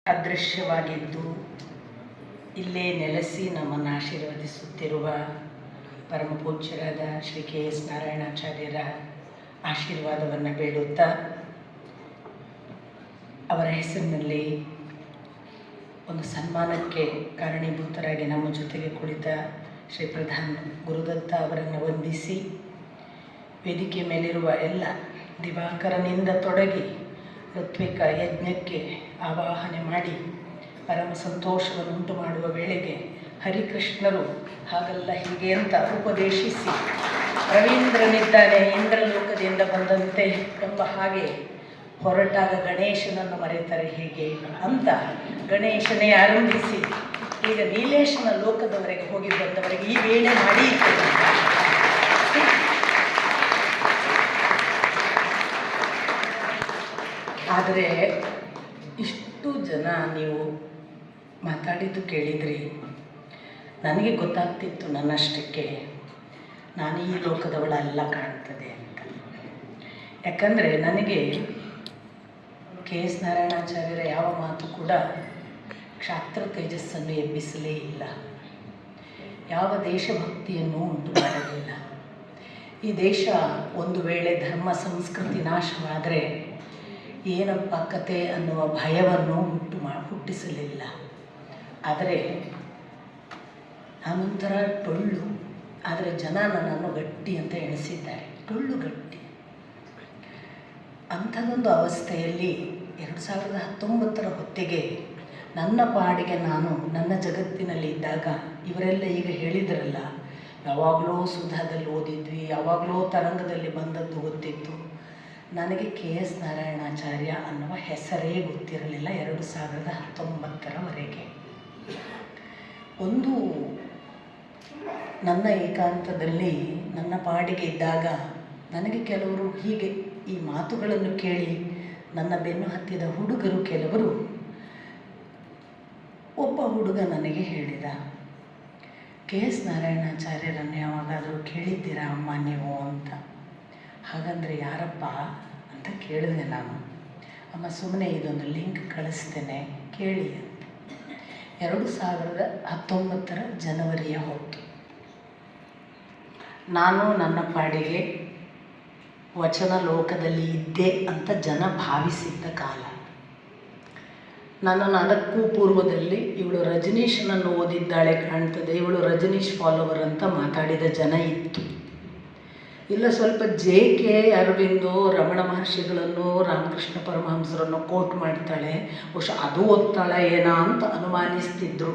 ಅದೃಶ್ಯವಾಗಿದ್ದು ಇಲ್ಲೇ ನೆಲೆಸಿ ನಮ್ಮನ್ನು ಆಶೀರ್ವದಿಸುತ್ತಿರುವ ಪರಮ ಪೂಜ್ಯರಾದ ಶ್ರೀ ಕೆ ಎಸ್ ನಾರಾಯಣಾಚಾರ್ಯರ ಆಶೀರ್ವಾದವನ್ನು ಬೇಡುತ್ತಾ ಅವರ ಹೆಸರಿನಲ್ಲಿ ಒಂದು ಸನ್ಮಾನಕ್ಕೆ ಕಾರಣೀಭೂತರಾಗಿ ನಮ್ಮ ಜೊತೆಗೆ ಕುಳಿತ ಶ್ರೀ ಪ್ರಧಾನ್ ಗುರುದತ್ತ ಅವರನ್ನು ವಂದಿಸಿ ವೇದಿಕೆ ಮೇಲಿರುವ ಎಲ್ಲ ದಿವಾಕರನಿಂದ ತೊಡಗಿ ಋತ್ವಿಕ ಯಜ್ಞಕ್ಕೆ ಆವಾಹನೆ ಮಾಡಿ ಪರಮ ಸಂತೋಷವನ್ನುಂಟು ಮಾಡುವ ವೇಳೆಗೆ ಹರಿಕೃಷ್ಣರು ಹಾಗಲ್ಲ ಹೀಗೆ ಅಂತ ಉಪದೇಶಿಸಿ ರವೀಂದ್ರನಿದ್ದಾನೆ ಇಂದ್ರಲೋಕದಿಂದ ಬಂದಂತೆ ಎಂಬ ಹಾಗೆ ಹೊರಟಾಗ ಗಣೇಶನನ್ನು ಮರೆತರೆ ಹೇಗೆ ಅಂತ ಗಣೇಶನೇ ಆರಂಭಿಸಿ ಈಗ ನೀಲೇಶನ ಲೋಕದವರೆಗೆ ಹೋಗಿ ಬಂದವರೆಗೆ ಈ ವೇಳೆ ಮಾಡಿ ಆದರೆ ಇಷ್ಟು ಜನ ನೀವು ಮಾತಾಡಿದ್ದು ಕೇಳಿದ್ರಿ, ನನಗೆ ಗೊತ್ತಾಗ್ತಿತ್ತು ನನ್ನಷ್ಟಕ್ಕೆ ನಾನು ಈ ಲೋಕದವಳಲ್ಲ ಕಾಣ್ತದೆ ಅಂತ. ಯಾಕಂದರೆ ನನಗೆ ಕೆ ಎಸ್ ನಾರಾಯಣಾಚಾರ್ಯರ ಯಾವ ಮಾತು ಕೂಡ ಕ್ಷಾತ್ರ ತೇಜಸ್ಸನ್ನು ಎಬ್ಬಿಸಲೇ ಇಲ್ಲ, ಯಾವ ದೇಶಭಕ್ತಿಯನ್ನು ಉಂಟು ಮಾಡಲಿಲ್ಲ. ಈ ದೇಶ ಒಂದು ವೇಳೆ ಧರ್ಮ ಸಂಸ್ಕೃತಿ ನಾಶವಾದರೆ ಏನಪ್ಪ ಕತೆ ಅನ್ನುವ ಭಯವನ್ನು ಹುಟ್ಟಿಸಲಿಲ್ಲ. ಆದರೆ ನಾನೊಂಥರ ಟೊಳ್ಳು, ಆದರೆ ಜನ ನನ್ನನ್ನು ಗಟ್ಟಿ ಅಂತ ಎಣಿಸಿದ್ದಾರೆ. ಟೊಳ್ಳು ಗಟ್ಟಿ ಅಂಥದ್ದೊಂದು ಅವಸ್ಥೆಯಲ್ಲಿ 2019 ಹೊತ್ತಿಗೆ ನನ್ನ ಪಾಡಿಗೆ ನಾನು ನನ್ನ ಜಗತ್ತಿನಲ್ಲಿ ಇದ್ದಾಗ ಇವರೆಲ್ಲ ಈಗ ಹೇಳಿದ್ರಲ್ಲ, ಯಾವಾಗಲೂ ಸುಧಾದಲ್ಲಿ ಓದಿದ್ವಿ, ಯಾವಾಗಲೂ ತರಂಗದಲ್ಲಿ ಬಂದದ್ದು ಗೊತ್ತಿತ್ತು. ನನಗೆ ಕೆ ಎಸ್ ನಾರಾಯಣಾಚಾರ್ಯ ಅನ್ನುವ ಹೆಸರೇ ಗೊತ್ತಿರಲಿಲ್ಲ 2019 ಒಂದು ನನ್ನ ಏಕಾಂತದಲ್ಲಿ ನನ್ನ ಪಾಡಿಗೆ ಇದ್ದಾಗ ನನಗೆ ಕೆಲವರು ಹೀಗೆ ಈ ಮಾತುಗಳನ್ನು ಕೇಳಿ ನನ್ನ ಬೆನ್ನು ಹತ್ತಿದ ಹುಡುಗರು ಕೆಲವರು, ಒಬ್ಬ ಹುಡುಗ ನನಗೆ ಹೇಳಿದ, ಕೆ ಎಸ್ ನಾರಾಯಣಾಚಾರ್ಯರನ್ನು ಯಾವಾಗಾದರೂ ಕೇಳಿದ್ದೀರಾ ಅಮ್ಮ ನೀವು ಅಂತ. ಹಾಗಂದರೆ ಯಾರಪ್ಪ ಅಂತ ಕೇಳಿದೆ ನಾನು. ಅಮ್ಮ ಸುಮ್ಮನೆ ಇದೊಂದು ಲಿಂಕ್ ಕಳಿಸ್ತೇನೆ ಕೇಳಿ ಅಂತ. 2019 ಜನವರಿಯ ಹೊತ್ತು ನಾನು ನನ್ನ ಪಾಡಿಗೆ ವಚನ ಲೋಕದಲ್ಲಿ ಇದ್ದೆ ಅಂತ ಜನ ಭಾವಿಸಿದ್ದ ಕಾಲ. ನನ್ನನ್ನು ಅದಕ್ಕೂ ಪೂರ್ವದಲ್ಲಿ ಇವಳು ರಜನೀಶನನ್ನು ಓದಿದ್ದಾಳೆ ಕಾಣ್ತದೆ, ಇವಳು ರಜನೀಶ್ ಫಾಲೋವರ್ ಅಂತ ಮಾತಾಡಿದ ಜನ ಇತ್ತು. ಇಲ್ಲ ಸ್ವಲ್ಪ ಜೆ ಕೆ ಅರವಿಂದೋ ರಮಣ ಮಹರ್ಷಿಗಳನ್ನು ರಾಮಕೃಷ್ಣ ಪರಮಹಂಸರನ್ನು ಕೋಟ್ ಮಾಡ್ತಾಳೆ, ಬಹುಶಃ ಅದು ಓದ್ತಾಳೆ ಏನಾ ಅಂತ ಅನುಮಾನಿಸ್ತಿದ್ರು.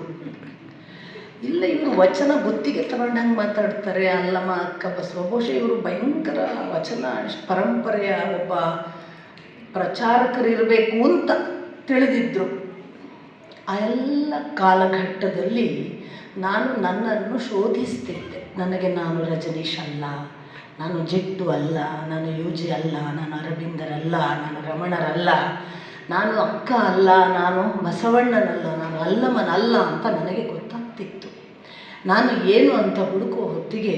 ಇಲ್ಲ ಇವರು ವಚನ ಗೊತ್ತಿಗೆ ತಗೊಂಡಂಗೆ ಮಾತಾಡ್ತಾರೆ, ಅಲ್ಲಮ್ಮ ಅಕ್ಕ ಬಸವ, ಬಹುಶಃ ಇವರು ಭಯಂಕರ ವಚನ ಪರಂಪರೆಯ ಒಬ್ಬ ಪ್ರಚಾರಕರಿರಬೇಕು ಅಂತ ತಿಳಿದಿದ್ರು. ಆ ಎಲ್ಲ ಕಾಲಘಟ್ಟದಲ್ಲಿ ನಾನು ನನ್ನನ್ನು ಶೋಧಿಸ್ತಿದ್ದೆ. ನನಗೆ ನಾನು ರಜನೀಶ್ ಅಲ್ಲ, ನಾನು ಜಿಡ್ಡು ಅಲ್ಲ, ನಾನು ಯುಜಿ ಅಲ್ಲ, ನಾನು ಅರವಿಂದರಲ್ಲ, ನಾನು ರಮಣರಲ್ಲ, ನಾನು ಅಕ್ಕ ಅಲ್ಲ, ನಾನು ಬಸವಣ್ಣನಲ್ಲ, ನಾನು ಅಲ್ಲಮ್ಮನಲ್ಲ ಅಂತ ನನಗೆ ಗೊತ್ತಾಗ್ತಿತ್ತು. ನಾನು ಏನು ಅಂತ ಹುಡುಕುವ ಹೊತ್ತಿಗೆ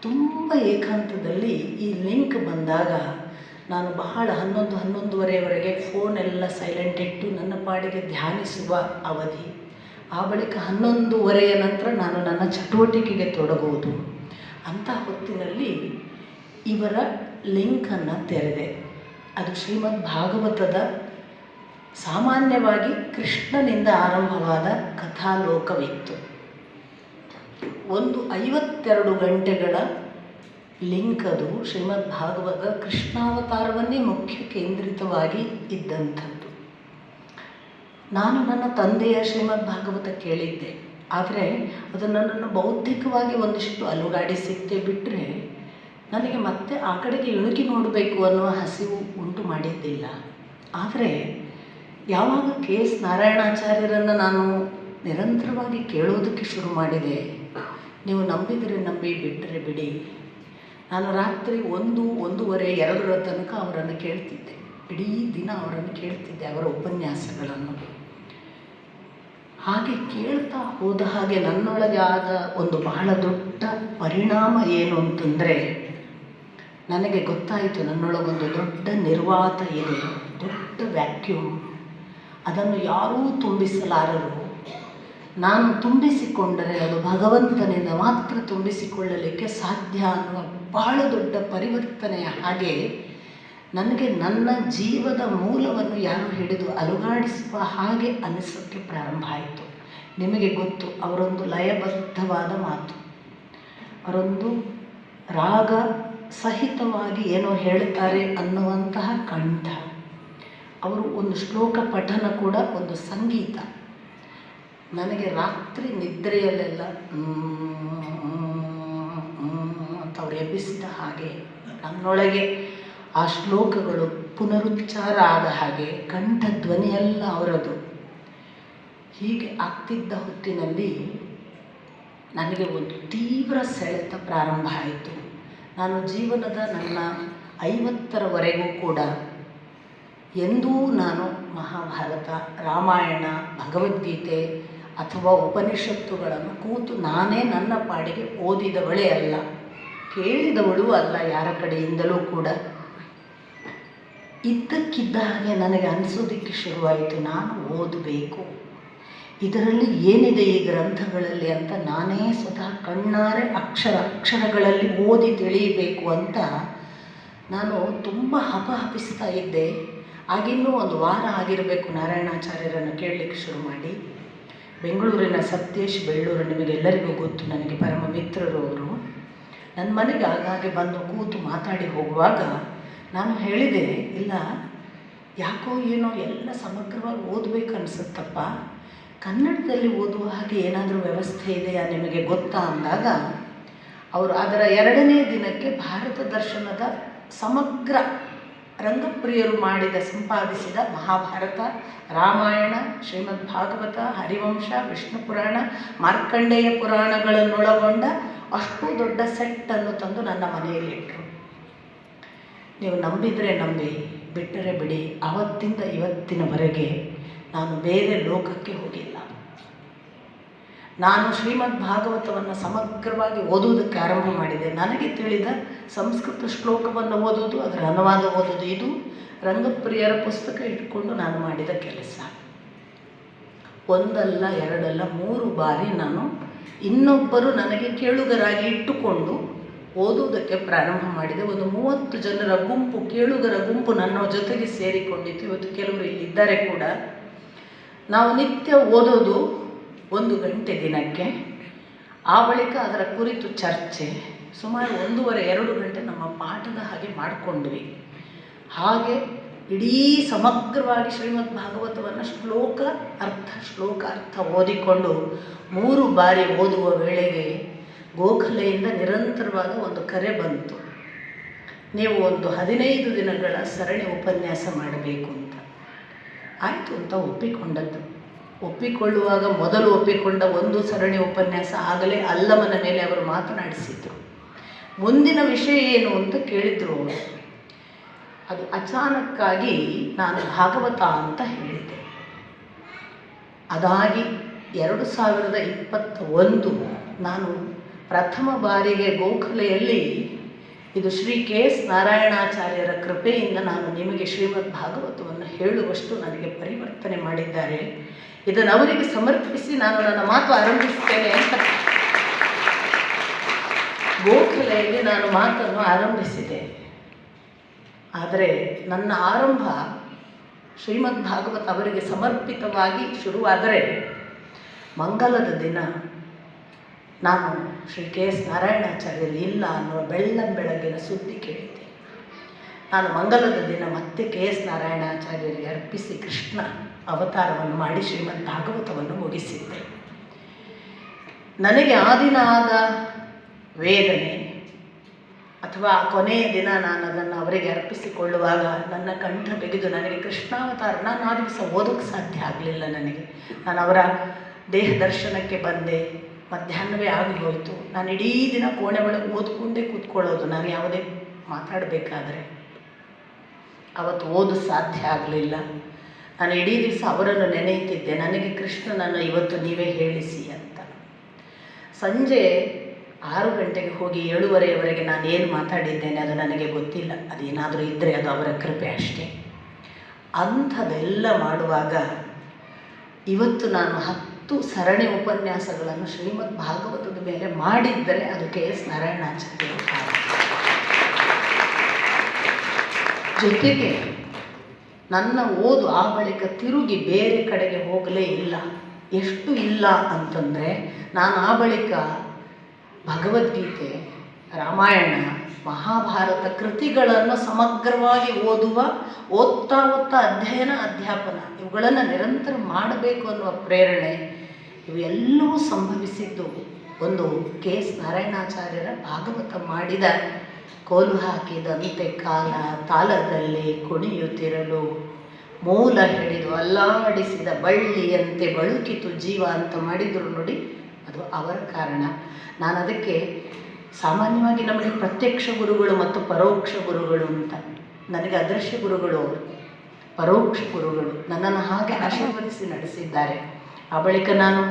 ತುಂಬ ಏಕಾಂತದಲ್ಲಿ ಈ ಲಿಂಕ್ ಬಂದಾಗ ನಾನು ಬಹಳ 11-11:30ವರೆಗೆ ಫೋನೆಲ್ಲ ಸೈಲೆಂಟ್ ಇಟ್ಟು ನನ್ನ ಪಾಡಿಗೆ ಧ್ಯಾನಿಸುವ ಅವಧಿ. ಆ ಬಳಿಕ 11:30 ನಂತರ ನಾನು ನನ್ನ ಚಟುವಟಿಕೆಗೆ ತೊಡಗುವುದು. ಅಂಥ ಹೊತ್ತಿನಲ್ಲಿ ಇವರ ಲಿಂಕನ್ನು ತೆರೆದೆ. ಅದು ಶ್ರೀಮದ್ ಭಾಗವತದ ಸಾಮಾನ್ಯವಾಗಿ ಕೃಷ್ಣನಿಂದ ಆರಂಭವಾದ ಕಥಾಲೋಕವಿತ್ತು. ಒಂದು 52 ಗಂಟೆಗಳ ಲಿಂಕ್. ಅದು ಶ್ರೀಮದ್ ಭಾಗವತ ಕೃಷ್ಣಾವತಾರವನ್ನೇ ಮುಖ್ಯ ಕೇಂದ್ರಿತವಾಗಿ ಇದ್ದಂಥದ್ದು. ನಾನು ನನ್ನ ತಂದೆಯ ಶ್ರೀಮದ್ ಭಾಗವತ ಕೇಳಿದ್ದೆ, ಆದರೆ ಅದು ನನ್ನನ್ನು ಬೌದ್ಧಿಕವಾಗಿ ಒಂದಿಷ್ಟು ಅಲುಗಾಡಿಸಿದ್ದೆ ಬಿಟ್ಟರೆ ನನಗೆ ಮತ್ತೆ ಆ ಕಡೆಗೆ ಇಣುಕಿ ನೋಡಬೇಕು ಅನ್ನುವ ಹಸಿವು ಉಂಟು ಮಾಡಿದ್ದಿಲ್ಲ. ಆದರೆ ಯಾವಾಗ ಕೆ ಎಸ್ ನಾರಾಯಣಾಚಾರ್ಯರನ್ನು ನಾನು ನಿರಂತರವಾಗಿ ಕೇಳೋದಕ್ಕೆ ಶುರು ಮಾಡಿದೆ, ನೀವು ನಂಬಿದರೆ ನಂಬಿ ಬಿಟ್ಟರೆ ಬಿಡಿ, ನಾನು ರಾತ್ರಿ 1-1:30-2 ತನಕ ಅವರನ್ನು ಕೇಳ್ತಿದ್ದೆ. ಇಡೀ ದಿನ ಅವರನ್ನು ಕೇಳ್ತಿದ್ದೆ, ಅವರ ಉಪನ್ಯಾಸಗಳನ್ನು. ಹಾಗೆ ಕೇಳ್ತಾ ಹೋದ ಹಾಗೆ ನನ್ನೊಳಗೆ ಆದ ಒಂದು ಬಹಳ ದೊಡ್ಡ ಪರಿಣಾಮ ಏನು ಅಂತಂದರೆ, ನನಗೆ ಗೊತ್ತಾಯಿತು ನನ್ನೊಳಗೊಂದು ದೊಡ್ಡ ನಿರ್ವಾತ ಇದೆ, ದೊಡ್ಡ ವ್ಯಾಕ್ಯೂಮ್. ಅದನ್ನು ಯಾರೂ ತುಂಬಿಸಲಾರರು. ನಾನು ತುಂಬಿಸಿಕೊಂಡರೆ ಅದು ಭಗವಂತನಿಂದ ಮಾತ್ರ ತುಂಬಿಸಿಕೊಳ್ಳಲಿಕ್ಕೆ ಸಾಧ್ಯ ಅನ್ನುವ ಬಹಳ ದೊಡ್ಡ ಪರಿವರ್ತನೆಯ ಹಾಗೆ ನನಗೆ ನನ್ನ ಜೀವದ ಮೂಲವನ್ನು ಯಾರು ಹಿಡಿದು ಅಲುಗಾಡಿಸುವ ಹಾಗೆ ಅನಿಸೋಕ್ಕೆ ಪ್ರಾರಂಭ ಆಯಿತು. ನಿಮಗೆ ಗೊತ್ತು, ಅವರೊಂದು ಲಯಬದ್ಧವಾದ ಮಾತು, ಅವರೊಂದು ರಾಗ ಸಹಿತವಾಗಿ ಏನೋ ಹೇಳ್ತಾರೆ ಅನ್ನುವಂತಹ ಕಂಠ, ಅವರು ಒಂದು ಶ್ಲೋಕ ಪಠನ ಕೂಡ ಒಂದು ಸಂಗೀತ. ನನಗೆ ರಾತ್ರಿ ನಿದ್ರೆಯಲ್ಲೆಲ್ಲ ಅಂತ ಅವ್ರು ಎಬ್ಬಿಸಿದ ಹಾಗೆ ನನ್ನೊಳಗೆ ಆ ಶ್ಲೋಕಗಳು ಪುನರುಚ್ಚಾರ ಆದ ಹಾಗೆ ಕಂಠ ಧ್ವನಿಯೆಲ್ಲ ಅವರದು. ಹೀಗೆ ಆಗ್ತಿದ್ದ ಹೊತ್ತಿನಲ್ಲಿ ನನಗೆ ಒಂದು ತೀವ್ರ ಸೆಳೆತ ಪ್ರಾರಂಭ ಆಯಿತು. ನಾನು ಜೀವನದ ನನ್ನ 50ರವರೆಗೂ ಕೂಡ ಎಂದೂ ನಾನು ಮಹಾಭಾರತ, ರಾಮಾಯಣ, ಭಗವದ್ಗೀತೆ ಅಥವಾ ಉಪನಿಷತ್ತುಗಳನ್ನು ಕೂತು ನಾನೇ ನನ್ನ ಪಾಡಿಗೆ ಓದಿದವಳೇ ಅಲ್ಲ, ಕೇಳಿದವಳೂ ಅಲ್ಲ ಯಾರ ಕಡೆಯಿಂದಲೂ ಕೂಡ. ಇದ್ದಕ್ಕಿದ್ದ ಹಾಗೆ ನನಗೆ ಅನಿಸೋದಕ್ಕೆ ಶುರುವಾಯಿತು, ನಾನು ಓದಬೇಕು, ಇದರಲ್ಲಿ ಏನಿದೆ ಈ ಗ್ರಂಥಗಳಲ್ಲಿ ಅಂತ ನಾನೇ ಸ್ವತಃ ಕಣ್ಣಾರೆ ಅಕ್ಷರಗಳಲ್ಲಿ ಓದಿ ತಿಳಿಯಬೇಕು ಅಂತ ನಾನು ತುಂಬ ಹಪಹಪಿಸ್ತಾ ಇದ್ದೆ. ಆಗಿನ್ನೂ ಒಂದು ವಾರ ಆಗಿರಬೇಕು ನಾರಾಯಣಾಚಾರ್ಯರನ್ನು ಕೇಳಲಿಕ್ಕೆ ಶುರು ಮಾಡಿ. ಬೆಂಗಳೂರಿನ ಸತ್ಯೇಶ್ ಬೆಳ್ಳೂರು ನಿಮಗೆಲ್ಲರಿಗೂ ಗೊತ್ತು, ನನಗೆ ಪರಮ ಮಿತ್ರರು ಅವರು. ನನ್ನ ಮನೆಗೆ ಆಗಾಗ್ಗೆ ಬಂದು ಕೂತು ಮಾತಾಡಿ ಹೋಗುವಾಗ ನಾನು ಹೇಳಿದೆ, ಇಲ್ಲ ಯಾಕೋ ಏನೋ ಎಲ್ಲ ಸಮಗ್ರವಾಗಿ ಓದಬೇಕು ಅನಿಸುತ್ತಪ್ಪ, ಕನ್ನಡದಲ್ಲಿ ಓದುವ ಹಾಗೆ ಏನಾದರೂ ವ್ಯವಸ್ಥೆ ಇದೆಯಾ ನಿಮಗೆ ಗೊತ್ತಾ ಅಂದಾಗ ಅವರು ಅದರ 2ನೇ ದಿನಕ್ಕೆ ಭಾರತ ದರ್ಶನದ ಸಮಗ್ರ ರಂಗಪ್ರಿಯರು ಸಂಪಾದಿಸಿದ ಮಹಾಭಾರತ, ರಾಮಾಯಣ, ಶ್ರೀಮದ್ ಭಾಗವತ, ಹರಿವಂಶ, ವಿಷ್ಣು ಪುರಾಣ, ಮಾರ್ಕಂಡೇಯ ಪುರಾಣಗಳನ್ನೊಳಗೊಂಡ ಅಷ್ಟು ದೊಡ್ಡ ಸೆಟ್ಟನ್ನು ತಂದು ನನ್ನ ಮನೆಯಲ್ಲಿ ಇಟ್ಟರು. ನೀವು ನಂಬಿದರೆ ನಂಬಿ, ಬಿಟ್ಟರೆ ಬಿಡಿ, ಆವತ್ತಿಂದ ಇವತ್ತಿನವರೆಗೆ ನಾನು ಬೇರೆ ಲೋಕಕ್ಕೆ ಹೋಗಿಲ್ಲ. ನಾನು ಶ್ರೀಮದ್ ಭಾಗವತವನ್ನು ಸಮಗ್ರವಾಗಿ ಓದುವುದಕ್ಕೆ ಆರಂಭ ಮಾಡಿದೆ. ನನಗೆ ತಿಳಿದ ಸಂಸ್ಕೃತ ಶ್ಲೋಕವನ್ನು ಓದೋದು, ಅದರ ಅನುವಾದ ಓದೋದು, ಇದು ರಂಗಪ್ರಿಯರ ಪುಸ್ತಕ ಇಟ್ಕೊಂಡು ನಾನು ಮಾಡಿದ ಕೆಲಸ. ಒಂದಲ್ಲ ಎರಡಲ್ಲ 3 ಬಾರಿ ನಾನು ಇನ್ನೊಬ್ಬರು ನನಗೆ ಕೇಳುಗರಾಗಿ ಇಟ್ಟುಕೊಂಡು ಓದುವುದಕ್ಕೆ ಪ್ರಾರಂಭ ಮಾಡಿದೆ. ಒಂದು 30 ಜನರ ಗುಂಪು, ಕೇಳುಗರ ಗುಂಪು ನನ್ನ ಜೊತೆಗೆ ಸೇರಿಕೊಂಡಿತ್ತು. ಇವತ್ತು ಕೆಲವರು ಇಲ್ಲಿದ್ದಾರೆ ಕೂಡ. ನಾವು ನಿತ್ಯ ಓದೋದು 1 ಗಂಟೆ ದಿನಕ್ಕೆ, ಆ ಬಳಿಕ ಅದರ ಕುರಿತು ಚರ್ಚೆ, ಸುಮಾರು 1.5-2 ಗಂಟೆ ನಮ್ಮ ಪಾಠದ ಹಾಗೆ ಮಾಡಿಕೊಂಡ್ವಿ. ಹಾಗೆ ಇಡೀ ಸಮಗ್ರವಾಗಿ ಶ್ರೀಮದ್ ಭಾಗವತವನ್ನು ಶ್ಲೋಕ ಅರ್ಥ ಓದಿಕೊಂಡು 3 ಬಾರಿ ಓದುವ ವೇಳೆಗೆ ಗೋಖಲೆಯಿಂದ ನಿರಂತರವಾದ ಒಂದು ಕರೆ ಬಂತು, ನೀವು ಒಂದು 15 ದಿನಗಳ ಸರಣಿ ಉಪನ್ಯಾಸ ಮಾಡಬೇಕು ಅಂತ. ಆಯಿತು ಅಂತ ಒಪ್ಪಿಕೊಂಡದ್ದು. ಒಪ್ಪಿಕೊಳ್ಳುವಾಗ ಮೊದಲು ಒಪ್ಪಿಕೊಂಡ ಒಂದು ಸರಣಿ ಉಪನ್ಯಾಸ ಆಗಲೇ ಅಲ್ಲಮನ ಮೇಲೆ ಅವರು ಮಾತನಾಡಿಸಿದರು. ಮುಂದಿನ ವಿಷಯ ಏನು ಅಂತ ಕೇಳಿದರು ಅವರು. ಅದು ಅಚಾನಕ್ಕಾಗಿ ನಾನು ಭಾಗವತ ಅಂತ ಹೇಳಿದೆ. ಅದಾಗಿ 2021 ನಾನು ಪ್ರಥಮ ಬಾರಿಗೆ ಗೋಖಲೆಯಲ್ಲಿ, ಇದು ಶ್ರೀ ಕೆ.ಎಸ್. ನಾರಾಯಣಾಚಾರ್ಯರ ಕೃಪೆಯಿಂದ ನಾನು ನಿಮಗೆ ಶ್ರೀಮದ್ ಭಾಗವತವನ್ನು ಹೇಳುವಷ್ಟು ನನಗೆ ಪರಿವರ್ತನೆ ಮಾಡಿದ್ದಾರೆ, ಇದನ್ನು ಅವರಿಗೆ ಸಮರ್ಪಿಸಿ ನಾನು ನನ್ನ ಮಾತು ಆರಂಭಿಸ್ತೇನೆ ಅಂತ ಗೋಖಲೆಯಲ್ಲಿ ನಾನು ಮಾತನ್ನು ಆರಂಭಿಸಿದೆ. ಆದರೆ ನನ್ನ ಆರಂಭ ಶ್ರೀಮದ್ ಭಾಗವತ ಅವರಿಗೆ ಸಮರ್ಪಿತವಾಗಿ ಶುರುವಾದರೆ, ಮಂಗಲದ ದಿನ ನಾನು ಶ್ರೀ ಕೆ.ಎಸ್. ನಾರಾಯಣಾಚಾರ್ಯರು ಇಲ್ಲ ಅನ್ನುವ ಬೆಳಗ್ಗಿನ ಸುದ್ದಿ ಕೇಳಿದೆ. ನಾನು ಮಂಗಲದ ದಿನ ಮತ್ತೆ ಕೆ.ಎಸ್. ನಾರಾಯಣಾಚಾರ್ಯರಿಗೆ ಅರ್ಪಿಸಿ ಕೃಷ್ಣ ಅವತಾರವನ್ನು ಮಾಡಿ ಶ್ರೀಮದ್ ಭಾಗವತವನ್ನು ಮುಗಿಸಿದ್ದೆ. ನನಗೆ ಆ ದಿನ ಆದ ವೇದನೆ ಅಥವಾ ಕೊನೆಯ ದಿನ ನಾನು ಅದನ್ನು ಅವರಿಗೆ ಅರ್ಪಿಸಿಕೊಳ್ಳುವಾಗ ನನ್ನ ಕಂಠ ಬಿಗಿದು ನನಗೆ ಕೃಷ್ಣಾವತಾರ, ನಾನು ಆ ದಿವಸ ಓದೋಕ್ಕೆ ಸಾಧ್ಯ ಆಗಲಿಲ್ಲ. ನಾನು ಅವರ ದೇಹ ದರ್ಶನಕ್ಕೆ ಬಂದೆ, ಮಧ್ಯಾಹ್ನವೇ ಆಗಿ ಹೋಯಿತು. ನಾನು ಇಡೀ ದಿನ ಕೋಣೆ ಒಳಗೆ ಓದ್ಕೊಂಡೇ ಕೂತ್ಕೊಳ್ಳೋದು. ನಾನು ಯಾವುದೇ ಮಾತಾಡಬೇಕಾದ್ರೆ ಅವತ್ತು ಓದು ಸಾಧ್ಯ ಆಗಲಿಲ್ಲ. ನಾನು ಇಡೀ ದಿವಸ ಅವರನ್ನು ನೆನೆಯುತ್ತಿದ್ದೆ, ನನಗೆ ಕೃಷ್ಣನನ್ನು ಇವತ್ತು ನೀವೇ ಹೇಳಿಸಿ ಅಂತ. ಸಂಜೆ 6 ಗಂಟೆಗೆ ಹೋಗಿ 7:30ವರೆಗೆ ನಾನು ಏನು ಮಾತಾಡಿದ್ದೇನೆ ಅದು ನನಗೆ ಗೊತ್ತಿಲ್ಲ. ಅದೇನಾದರೂ ಇದ್ದರೆ ಅದು ಅವರ ಕೃಪೆ ಅಷ್ಟೇ. ಅಂಥದ್ದೆಲ್ಲ ಮಾಡುವಾಗ ಇವತ್ತು ನಾನು 10 ಸರಣಿ ಉಪನ್ಯಾಸಗಳನ್ನು ಶ್ರೀಮದ್ ಭಾಗವತದ ಮೇಲೆ ಮಾಡಿದ್ದರೆ ಅದು KS ನಾರಾಯಣಾಚಾರ್ಯರ ಕಾರಣ. ಜೊತೆಗೆ ನನ್ನ ಓದು ಆ ಬಳಿಕ ತಿರುಗಿ ಬೇರೆ ಕಡೆಗೆ ಹೋಗಲೇ ಇಲ್ಲ. ಎಷ್ಟು ಇಲ್ಲ ಅಂತಂದರೆ, ನಾನು ಆ ಬಳಿಕ ಭಗವದ್ಗೀತೆ, ರಾಮಾಯಣ, ಮಹಾಭಾರತ ಕೃತಿಗಳನ್ನು ಸಮಗ್ರವಾಗಿ ಓದ್ತಾ ಅಧ್ಯಯನ ಅಧ್ಯಾಪನ ಇವುಗಳನ್ನು ನಿರಂತರ ಮಾಡಬೇಕು ಅನ್ನುವ ಪ್ರೇರಣೆ ಇವೆಲ್ಲವೂ ಸಂಭವಿಸಿದ್ದು ಒಂದು KS ನಾರಾಯಣಾಚಾರ್ಯರ ಭಾಗವತ ಮಾಡಿದ ಕೋಲು ಹಾಕಿದಂತೆ ಕಾಲ ತಾಳದಲ್ಲಿ ಕುಣಿಯುತ್ತಿರಲು ಮೂಲ ಹಿಡಿದು ಅಲ್ಲಾಡಿಸಿದ ಬಳ್ಳಿಯಂತೆ ಬಳುಕಿತು ಜೀವ ಅಂತ ಮಾಡಿದರು ನೋಡಿ, ಅದು ಅವರ ಕಾರಣ. ನಾನು ಅದಕ್ಕೆ ಸಾಮಾನ್ಯವಾಗಿ ನಮಗೆ ಪ್ರತ್ಯಕ್ಷ ಗುರುಗಳು ಮತ್ತು ಪರೋಕ್ಷ ಗುರುಗಳು ಅಂತ, ನನಗೆ ಅದೃಶ್ಯ ಗುರುಗಳು ಅವರು, ಪರೋಕ್ಷ ಗುರುಗಳು ನನ್ನನ್ನು ಹಾಗೆ ಆಶೀರ್ವದಿಸಿ ನಡೆಸಿದ್ದಾರೆ. ಆ ಬಳಿಕ ನಾನು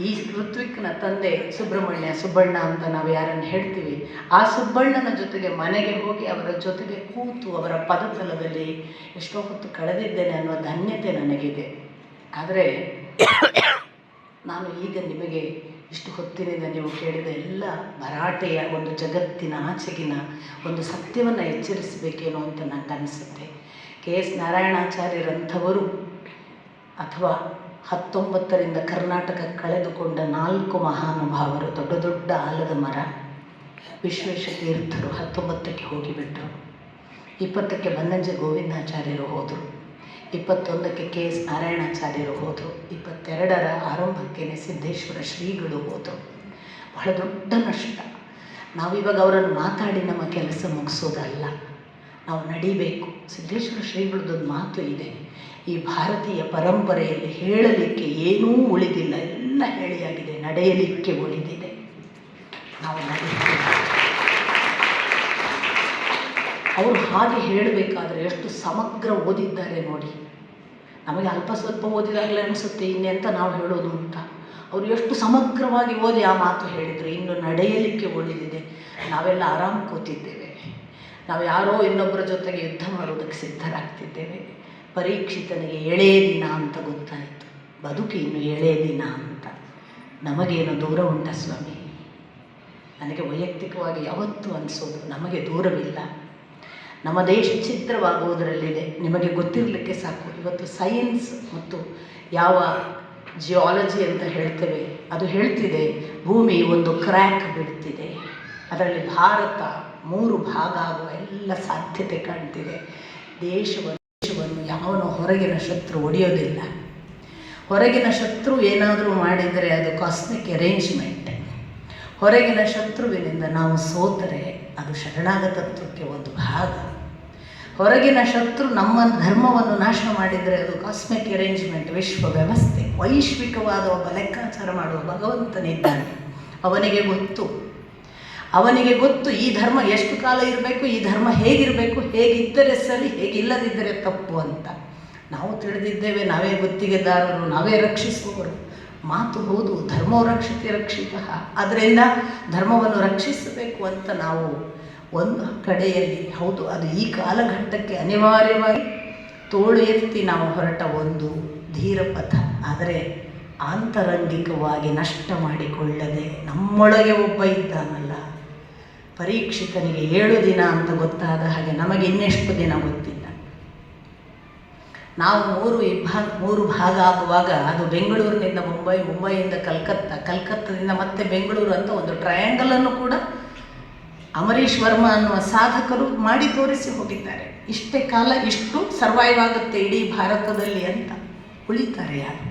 ಈ ಋತ್ವಿಕ್ನ ತಂದೆ ಸುಬ್ಬಣ್ಣ ಅಂತ ನಾವು ಯಾರನ್ನು ಹೇಳ್ತೀವಿ, ಆ ಸುಬ್ಬಣ್ಣನ ಜೊತೆಗೆ ಮನೆಗೆ ಹೋಗಿ ಅವರ ಜೊತೆಗೆ ಕೂತು ಅವರ ಪದತಲದಲ್ಲಿ ಎಷ್ಟೋ ಹೊತ್ತು ಕಳೆದಿದ್ದೇನೆ ಅನ್ನುವ ಧನ್ಯತೆ ನನಗಿದೆ. ಆದರೆ ನಾನು ಈಗ ನಿಮಗೆ ಇಷ್ಟು ಹೊತ್ತಿನಿಂದ ನೀವು ಕೇಳಿದ ಎಲ್ಲ ಭರಾಟೆಯ ಒಂದು ಜಗತ್ತಿನ ಆಚೆಗಿನ ಒಂದು ಸತ್ಯವನ್ನು ಎಚ್ಚರಿಸಬೇಕೇನೋ ಅಂತ ನನಗನ್ನಿಸುತ್ತೆ. KS ನಾರಾಯಣಾಚಾರ್ಯರಂಥವರು ಅಥವಾ 19ರಿಂದ ಕರ್ನಾಟಕ ಕಳೆದುಕೊಂಡ 4 ಮಹಾನುಭಾವರು, ದೊಡ್ಡ ದೊಡ್ಡ ಆಲದ ಮರ, ವಿಶ್ವೇಶ ತೀರ್ಥರು 19ಕ್ಕೆ ಹೋಗಿಬಿಟ್ರು, 20ಕ್ಕೆ ಬನ್ನಂಜೆ ಗೋವಿಂದಾಚಾರ್ಯರು ಹೋದರು, 21ಕ್ಕೆ KS ನಾರಾಯಣಾಚಾರ್ಯರು ಹೋದರು, 22ರ ಆರಂಭಕ್ಕೆ ಸಿದ್ದೇಶ್ವರ ಶ್ರೀಗಳು ಹೋದರು. ಬಹಳ ದೊಡ್ಡ ನಷ್ಟ. ನಾವಿವಾಗ ಅವರನ್ನು ಮಾತಾಡಿ ನಮ್ಮ ಕೆಲಸ ಮುಗಿಸೋದಲ್ಲ, ನಾವು ನಡಿಬೇಕು. ಸಿದ್ದೇಶ್ವರ ಶ್ರೀಗಳದ್ದೊಂದು ಮಾತು ಇದೆ, ಈ ಭಾರತೀಯ ಪರಂಪರೆಯಲ್ಲಿ ಹೇಳಲಿಕ್ಕೆ ಏನೂ ಉಳಿದಿಲ್ಲ, ಎಲ್ಲ ಹೇಳಿಯಾಗಿದೆ, ನಡೆಯಲಿಕ್ಕೆ ಉಳಿದಿದೆ. ನಾವು ನಡೀತೀವಿ. ಅವರು ಹಾಗೆ ಹೇಳಬೇಕಾದ್ರೆ ಎಷ್ಟು ಸಮಗ್ರ ಓದಿದ್ದಾರೆ ನೋಡಿ. ನಮಗೆ ಅಲ್ಪ ಸ್ವಲ್ಪ ಓದಿದಾಗಲೇ ಅನಿಸುತ್ತೆ ಇನ್ನೆಂತ ನಾವು ಹೇಳೋದು ಅಂತ. ಅವರು ಎಷ್ಟು ಸಮಗ್ರವಾಗಿ ಓದಿ ಆ ಮಾತು ಹೇಳಿದರು, ಇನ್ನು ನಡೆಯಲಿಕ್ಕೆ ಉಳಿದಿದೆ. ನಾವೆಲ್ಲ ಆರಾಮ್ ಕೂತಿದ್ದೇವೆ, ನಾವು ಯಾರೋ ಇನ್ನೊಬ್ಬರ ಜೊತೆಗೆ ಯುದ್ಧ ಮಾಡೋದಕ್ಕೆ ಸಿದ್ಧರಾಗ್ತಿದ್ದೇವೆ. ಪರೀಕ್ಷಿತನಿಗೆ ಎಳೆಯ ದಿನ ಅಂತ ಗೊತ್ತಾಯಿತು, ಬದುಕು ಇನ್ನು ಎಳೆಯ ದಿನ ಅಂತ. ನಮಗೇನು ದೂರ ಉಂಟ ಸ್ವಾಮಿ? ನನಗೆ ವೈಯಕ್ತಿಕವಾಗಿ ಯಾವತ್ತೂ ಅನಿಸೋದು ನಮಗೆ ದೂರವಿಲ್ಲ. ನಮ್ಮ ದೇಶ ಛಿದ್ರವಾಗುವುದರಲ್ಲಿದೆ. ನಿಮಗೆ ಗೊತ್ತಿರಲಿಕ್ಕೆ ಸಾಕು, ಇವತ್ತು ಸೈನ್ಸ್ ಮತ್ತು ಯಾವ ಜಿಯಾಲಜಿ ಅಂತ ಹೇಳ್ತೇವೆ ಅದು ಹೇಳ್ತಿದೆ, ಭೂಮಿ ಒಂದು ಕ್ರ್ಯಾಕ್ ಬಿಡ್ತಿದೆ, ಅದರಲ್ಲಿ ಭಾರತ 3 ಭಾಗ ಆಗುವ ಎಲ್ಲ ಸಾಧ್ಯತೆ ಕಾಣ್ತಿದೆ. ದೇಶವನ್ನು ಯಾವನೋ ಹೊರಗಿನ ಶತ್ರು ಒಡೆಯೋದಿಲ್ಲ. ಹೊರಗಿನ ಶತ್ರು ಏನಾದರೂ ಮಾಡಿದರೆ ಅದು ಕಾಸ್ಮಿಕ್ ಅರೇಂಜ್ಮೆಂಟ್. ಹೊರಗಿನ ಶತ್ರುವಿನಿಂದ ನಾವು ಸೋತರೆ ಅದು ಶರಣಾಗತತ್ವಕ್ಕೆ ಒಂದು ಭಾಗ. ಹೊರಗಿನ ಶತ್ರು ನಮ್ಮ ಧರ್ಮವನ್ನು ನಾಶ ಮಾಡಿದರೆ ಅದು ಕಾಸ್ಮಿಕ್ ಅರೇಂಜ್ಮೆಂಟ್, ವಿಶ್ವ ವ್ಯವಸ್ಥೆ. ವೈಶ್ವಿಕವಾದ ಒಬ್ಬ ಲೆಕ್ಕಾಚಾರ ಮಾಡುವ ಭಗವಂತನಿದ್ದಾನೆ. ಅವನಿಗೆ ಗೊತ್ತು ಈ ಧರ್ಮ ಎಷ್ಟು ಕಾಲ ಇರಬೇಕು, ಈ ಧರ್ಮ ಹೇಗಿರಬೇಕು, ಹೇಗಿದ್ದರೆ ಸರಿ, ಹೇಗಿಲ್ಲದಿದ್ದರೆ ತಪ್ಪು ಅಂತ. ನಾವು ತಿಳಿದಿದ್ದೇವೆ, ನಾವೇ ಗುತ್ತಿಗೆದಾರರು, ನಾವೇ ರಕ್ಷಿಸುವವರು. ಮಾತು ಹೌದು, ಧರ್ಮೋ ರಕ್ಷತೆ ರಕ್ಷಿತಃ. ಅದರಿಂದ ಧರ್ಮವನ್ನು ರಕ್ಷಿಸಬೇಕು ಅಂತ ನಾವು ಒಂದು ಕಡೆಯಲ್ಲಿ, ಹೌದು ಅದು ಈ ಕಾಲಘಟ್ಟಕ್ಕೆ ಅನಿವಾರ್ಯವಾಗಿ ತೋಳು ಎತ್ತಿ ನಾವು ಹೊರಟ ಒಂದು ಧೀರಪಥ. ಆದರೆ ಆಂತರಂಗಿಕವಾಗಿ ನಷ್ಟ ಮಾಡಿಕೊಳ್ಳದೆ ನಮ್ಮೊಳಗೆ ಒಬ್ಬ ಇದ್ದಾನಲ್ಲ, ಪರೀಕ್ಷಿತನಿಗೆ 7 ದಿನ ಅಂತ ಗೊತ್ತಾದ ಹಾಗೆ ನಮಗೆ ಇನ್ನೆಷ್ಟು ದಿನ ಗೊತ್ತಿಲ್ಲ. ನಾವು 3 ಭಾಗ ಆಗುವಾಗ ಅದು ಬೆಂಗಳೂರಿನಿಂದ ಮುಂಬೈ, ಮುಂಬೈಯಿಂದ ಕಲ್ಕತ್ತಾದಿಂದ ಮತ್ತೆ ಬೆಂಗಳೂರು ಅಂತ ಒಂದು ಟ್ರಯಾಂಗಲನ್ನು ಕೂಡ ಅಮರೀಶ್ ವರ್ಮಾ ಅನ್ನುವ ಸಾಧಕರು ಮಾಡಿ ತೋರಿಸಿ ಹೋಗಿದ್ದಾರೆ. ಇಷ್ಟೇ ಕಾಲ ಇಷ್ಟು ಸರ್ವೈವ್ ಆಗುತ್ತೆ ಇಡೀ ಭಾರತದಲ್ಲಿ ಅಂತ. ಉಳಿತಾರೆ ಯಾರು?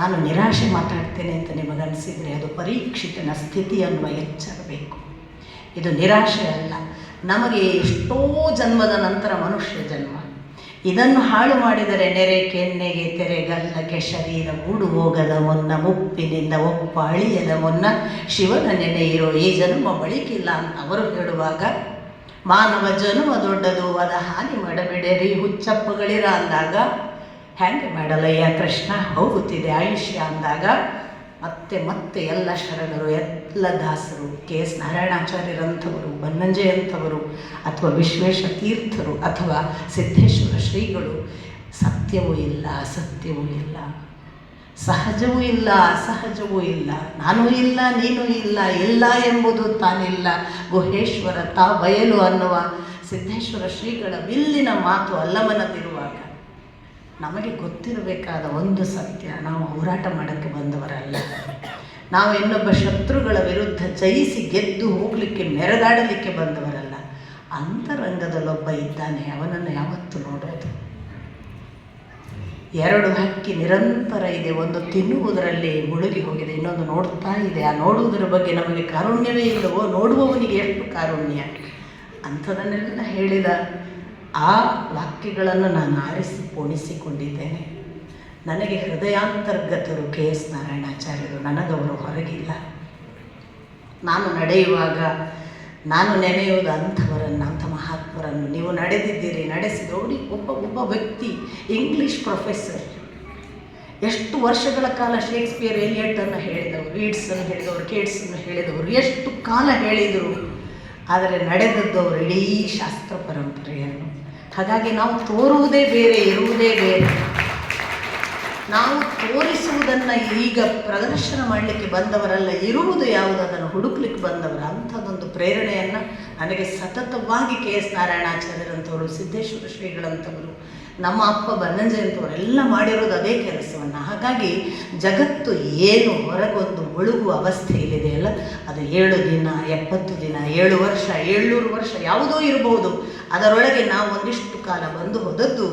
ನಾನು ನಿರಾಶೆ ಮಾತಾಡ್ತೇನೆ ಅಂತ ನಿಮಗನಿಸಿದರೆ ಅದು ಪರೀಕ್ಷಿತನ ಸ್ಥಿತಿ ಅನ್ನುವ ಎಚ್ಚರ ಬೇಕು. ಇದು ನಿರಾಶೆ ಅಲ್ಲ. ನಮಗೆ ಎಷ್ಟೋ ಜನ್ಮದ ನಂತರ ಮನುಷ್ಯ ಜನ್ಮ. ಇದನ್ನು ಹಾಳು ಮಾಡಿದರೆ ನೆರೆ ಕೆನ್ನೆಗೆ ತೆರೆಗಲ್ಲಕ್ಕೆ ಶರೀರ ಗೂಡು ಹೋಗದ ಮುನ್ನ, ಮುಪ್ಪಿನಿಂದ ಒಪ್ಪ ಅಳಿಯದ ಮುನ್ನ ಶಿವನ ನೆನೆಯಿರೋ ಈ ಜನ್ಮ ಬಳಿಕಿಲ್ಲ ಅಂತ ಅವರು ಹೇಳುವಾಗ, ಮಾನವ ಜನ್ಮ ದೊಡ್ಡದು ಅದ ಹಾನಿ ಮಾಡಬೇಡರಿ ಹುಚ್ಚಪ್ಪಗಳಿರ ಅಂದಾಗ, ಹ್ಯಾಂಗೆ ಮಾಡಲಯ್ಯ ಕೃಷ್ಣ ಹೋಗುತ್ತಿದೆ ಆಯುಷ್ಯ ಅಂದಾಗ, ಮತ್ತೆ ಎಲ್ಲ ಶರಣರು, ಎಲ್ಲ ದಾಸರು, KS ನಾರಾಯಣಾಚಾರ್ಯರಂಥವರು, ಬನ್ನಂಜೆ ಅಂಥವರು, ಅಥವಾ ವಿಶ್ವೇಶ ತೀರ್ಥರು, ಅಥವಾ ಸಿದ್ದೇಶ್ವರ ಶ್ರೀಗಳು ಸತ್ಯವೂ ಇಲ್ಲ, ಅಸತ್ಯವೂ ಇಲ್ಲ, ಸಹಜವೂ ಇಲ್ಲ, ಅಸಹಜವೂ ಇಲ್ಲ, ನಾನೂ ಇಲ್ಲ, ನೀನೂ ಇಲ್ಲ, ಇಲ್ಲ ಎಂಬುದು ತಾನಿಲ್ಲ, ಗುಹೇಶ್ವರ ತಾ ಬಯಲು ಅನ್ನುವ ಸಿದ್ದೇಶ್ವರ ಶ್ರೀಗಳ ಬಿಲ್ಲಿನ ಮಾತು ಅಲ್ಲಮನದಿರುವಾಗ ನಮಗೆ ಗೊತ್ತಿರಬೇಕಾದ ಒಂದು ಸತ್ಯ, ನಾವು ಹೋರಾಟ ಮಾಡೋಕ್ಕೆ ಬಂದವರಲ್ಲ. ನಾವು ಇನ್ನೊಬ್ಬ ಶತ್ರುಗಳ ವಿರುದ್ಧ ಜಯಿಸಿ ಗೆದ್ದು ಹೋಗಲಿಕ್ಕೆ ಮೆರೆದಾಡಲಿಕ್ಕೆ ಬಂದವರಲ್ಲ. ಅಂತರಂಗದಲ್ಲೊಬ್ಬ ಇದ್ದಾನೆ, ಅವನನ್ನು ಯಾವತ್ತೂ ನೋಡೋದು. ಎರಡು ಹಕ್ಕಿ ನಿರಂತರ ಇದೆ, ಒಂದು ತಿನ್ನುವುದರಲ್ಲಿ ಮುಳುಗಿ ಹೋಗಿದೆ, ಇನ್ನೊಂದು ನೋಡ್ತಾ ಇದೆ. ಆ ನೋಡುವುದರ ಬಗ್ಗೆ ನಮಗೆ ಕಾರುಣ್ಯವೇ ಇಲ್ಲವೋ? ನೋಡುವವನಿಗೆ ಎಷ್ಟು ಕಾರುಣ್ಯ. ಅಂಥದನ್ನೆಲ್ಲ ಹೇಳಿದ ಆ ವಾಕ್ಯಗಳನ್ನು ನಾನು ಆರಿಸಿ ಪೋಣಿಸಿಕೊಂಡಿದ್ದೇನೆ. ನನಗೆ ಹೃದಯಾಂತರ್ಗತರು ಕೆ ಎಸ್ ನಾರಾಯಣಾಚಾರ್ಯರು, ನನಗವರು ಹೊರಗಿಲ್ಲ. ನಾನು ನಡೆಯುವಾಗ ನಾನು ನೆನೆಯುವುದು ಅಂಥವರನ್ನು, ಅಂಥ ಮಹಾತ್ಮರನ್ನು. ನೀವು ನಡೆದಿದ್ದೀರಿ, ನಡೆಸಿದವರು. ಒಬ್ಬ ವ್ಯಕ್ತಿ ಇಂಗ್ಲೀಷ್ ಪ್ರೊಫೆಸರ್, ಎಷ್ಟು ವರ್ಷಗಳ ಕಾಲ ಶೇಕ್ಸ್ಪಿಯರ್, ಎಲಿಯಟನ್ನು ಹೇಳಿದವರು, ಈಡ್ಸನ್ನು ಹೇಳಿದವರು, ಕೇಟ್ಸನ್ನು ಹೇಳಿದವರು, ಎಷ್ಟು ಕಾಲ ಹೇಳಿದರು. ಆದರೆ ನಡೆದದ್ದವರು ಇಡೀ ಶಾಸ್ತ್ರ ಪರಂಪರೆಯನ್ನು. ಹಾಗಾಗಿ ನಾವು ತೋರುವುದೇ ಬೇರೆ, ಇರುವುದೇ ಬೇರೆ. ನಾವು ತೋರಿಸುವುದನ್ನು ಈಗ ಪ್ರದರ್ಶನ ಮಾಡಲಿಕ್ಕೆ ಬಂದವರಲ್ಲ, ಇರುವುದು ಯಾವುದು ಅದನ್ನು ಹುಡುಕ್ಲಿಕ್ಕೆ ಬಂದವರು. ಅಂಥದ್ದೊಂದು ಪ್ರೇರಣೆಯನ್ನು ನನಗೆ ಸತತವಾಗಿ ಕೆ ಎಸ್ ನಾರಾಯಣಾಚಾರ್ಯರಂಥವರು, ಸಿದ್ದೇಶ್ವರ ಶ್ರೀಗಳಂಥವರು, ನಮ್ಮ ಅಪ್ಪ ಬನ್ನಂಜಯಂಥವರೆಲ್ಲ ಮಾಡಿರೋದು ಅದೇ ಕೆಲಸವನ್ನು. ಹಾಗಾಗಿ ಜಗತ್ತು ಏನು ಹೊರಗೊಂದು ಮುಳುಗುವ ಅವಸ್ಥೆಯಲ್ಲಿದೆಯಲ್ಲ, ಅದು 7 ದಿನ, 70 ದಿನ, 7 ವರ್ಷ, 700 ವರ್ಷ ಯಾವುದೋ ಇರಬಹುದು. ಅದರೊಳಗೆ ನಾವು ಒಂದಿಷ್ಟು ಕಾಲ ಬಂದು ಹೋದದ್ದು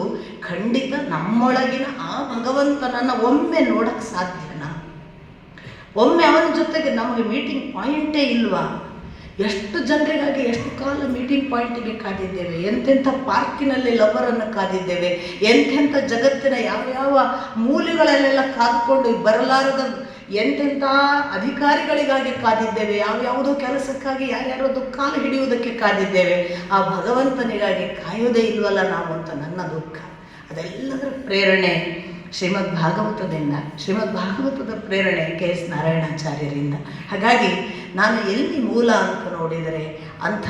ಖಂಡಿತ ನಮ್ಮೊಳಗಿನ ಆ ಭಗವಂತನನ್ನು ಒಮ್ಮೆ ನೋಡಕ್ಕೆ ಸಾಧ್ಯನಾ? ಒಮ್ಮೆ ಅವನ ಜೊತೆಗೆ ನಮಗೆ ಮೀಟಿಂಗ್ ಪಾಯಿಂಟೇ ಇಲ್ವಾ? ಎಷ್ಟು ಜನರಿಗಾಗಿ ಎಷ್ಟು ಕಾಲ ಮೀಟಿಂಗ್ ಪಾಯಿಂಟಿಗೆ ಕಾದಿದ್ದೇವೆ, ಎಂತೆಂಥ ಪಾರ್ಕಿನಲ್ಲಿ ಲವರನ್ನು ಕಾದಿದ್ದೇವೆ, ಎಂತೆಂಥ ಜಗತ್ತಿನ ಯಾವ ಮೂಲೆಗಳಲ್ಲೆಲ್ಲ ಕಾದುಕೊಂಡು ಬರಲಾರದ ಎಂತೆಂಥ ಅಧಿಕಾರಿಗಳಿಗಾಗಿ ಕಾದಿದ್ದೇವೆ, ಯಾವುದೋ ಕೆಲಸಕ್ಕಾಗಿ ಯಾರ್ಯಾರದು ಕಾಲು ಹಿಡಿಯುವುದಕ್ಕೆ ಕಾದಿದ್ದೇವೆ. ಆ ಭಗವಂತನಿಗಾಗಿ ಕಾಯೋದೇ ಇಲ್ವಲ್ಲ ನಾವು ಅಂತ ನನ್ನ ದುಃಖ. ಅದೆಲ್ಲದರ ಪ್ರೇರಣೆ ಶ್ರೀಮದ್ ಭಾಗವತದಿಂದ, ಶ್ರೀಮದ್ ಭಾಗವತದ ಪ್ರೇರಣೆ ಕೆ ಎಸ್ ನಾರಾಯಣಾಚಾರ್ಯರಿಂದ. ಹಾಗಾಗಿ ನಾನು ಎಲ್ಲಿ ಮೂಲ ಅಂತ ನೋಡಿದರೆ ಅಂಥ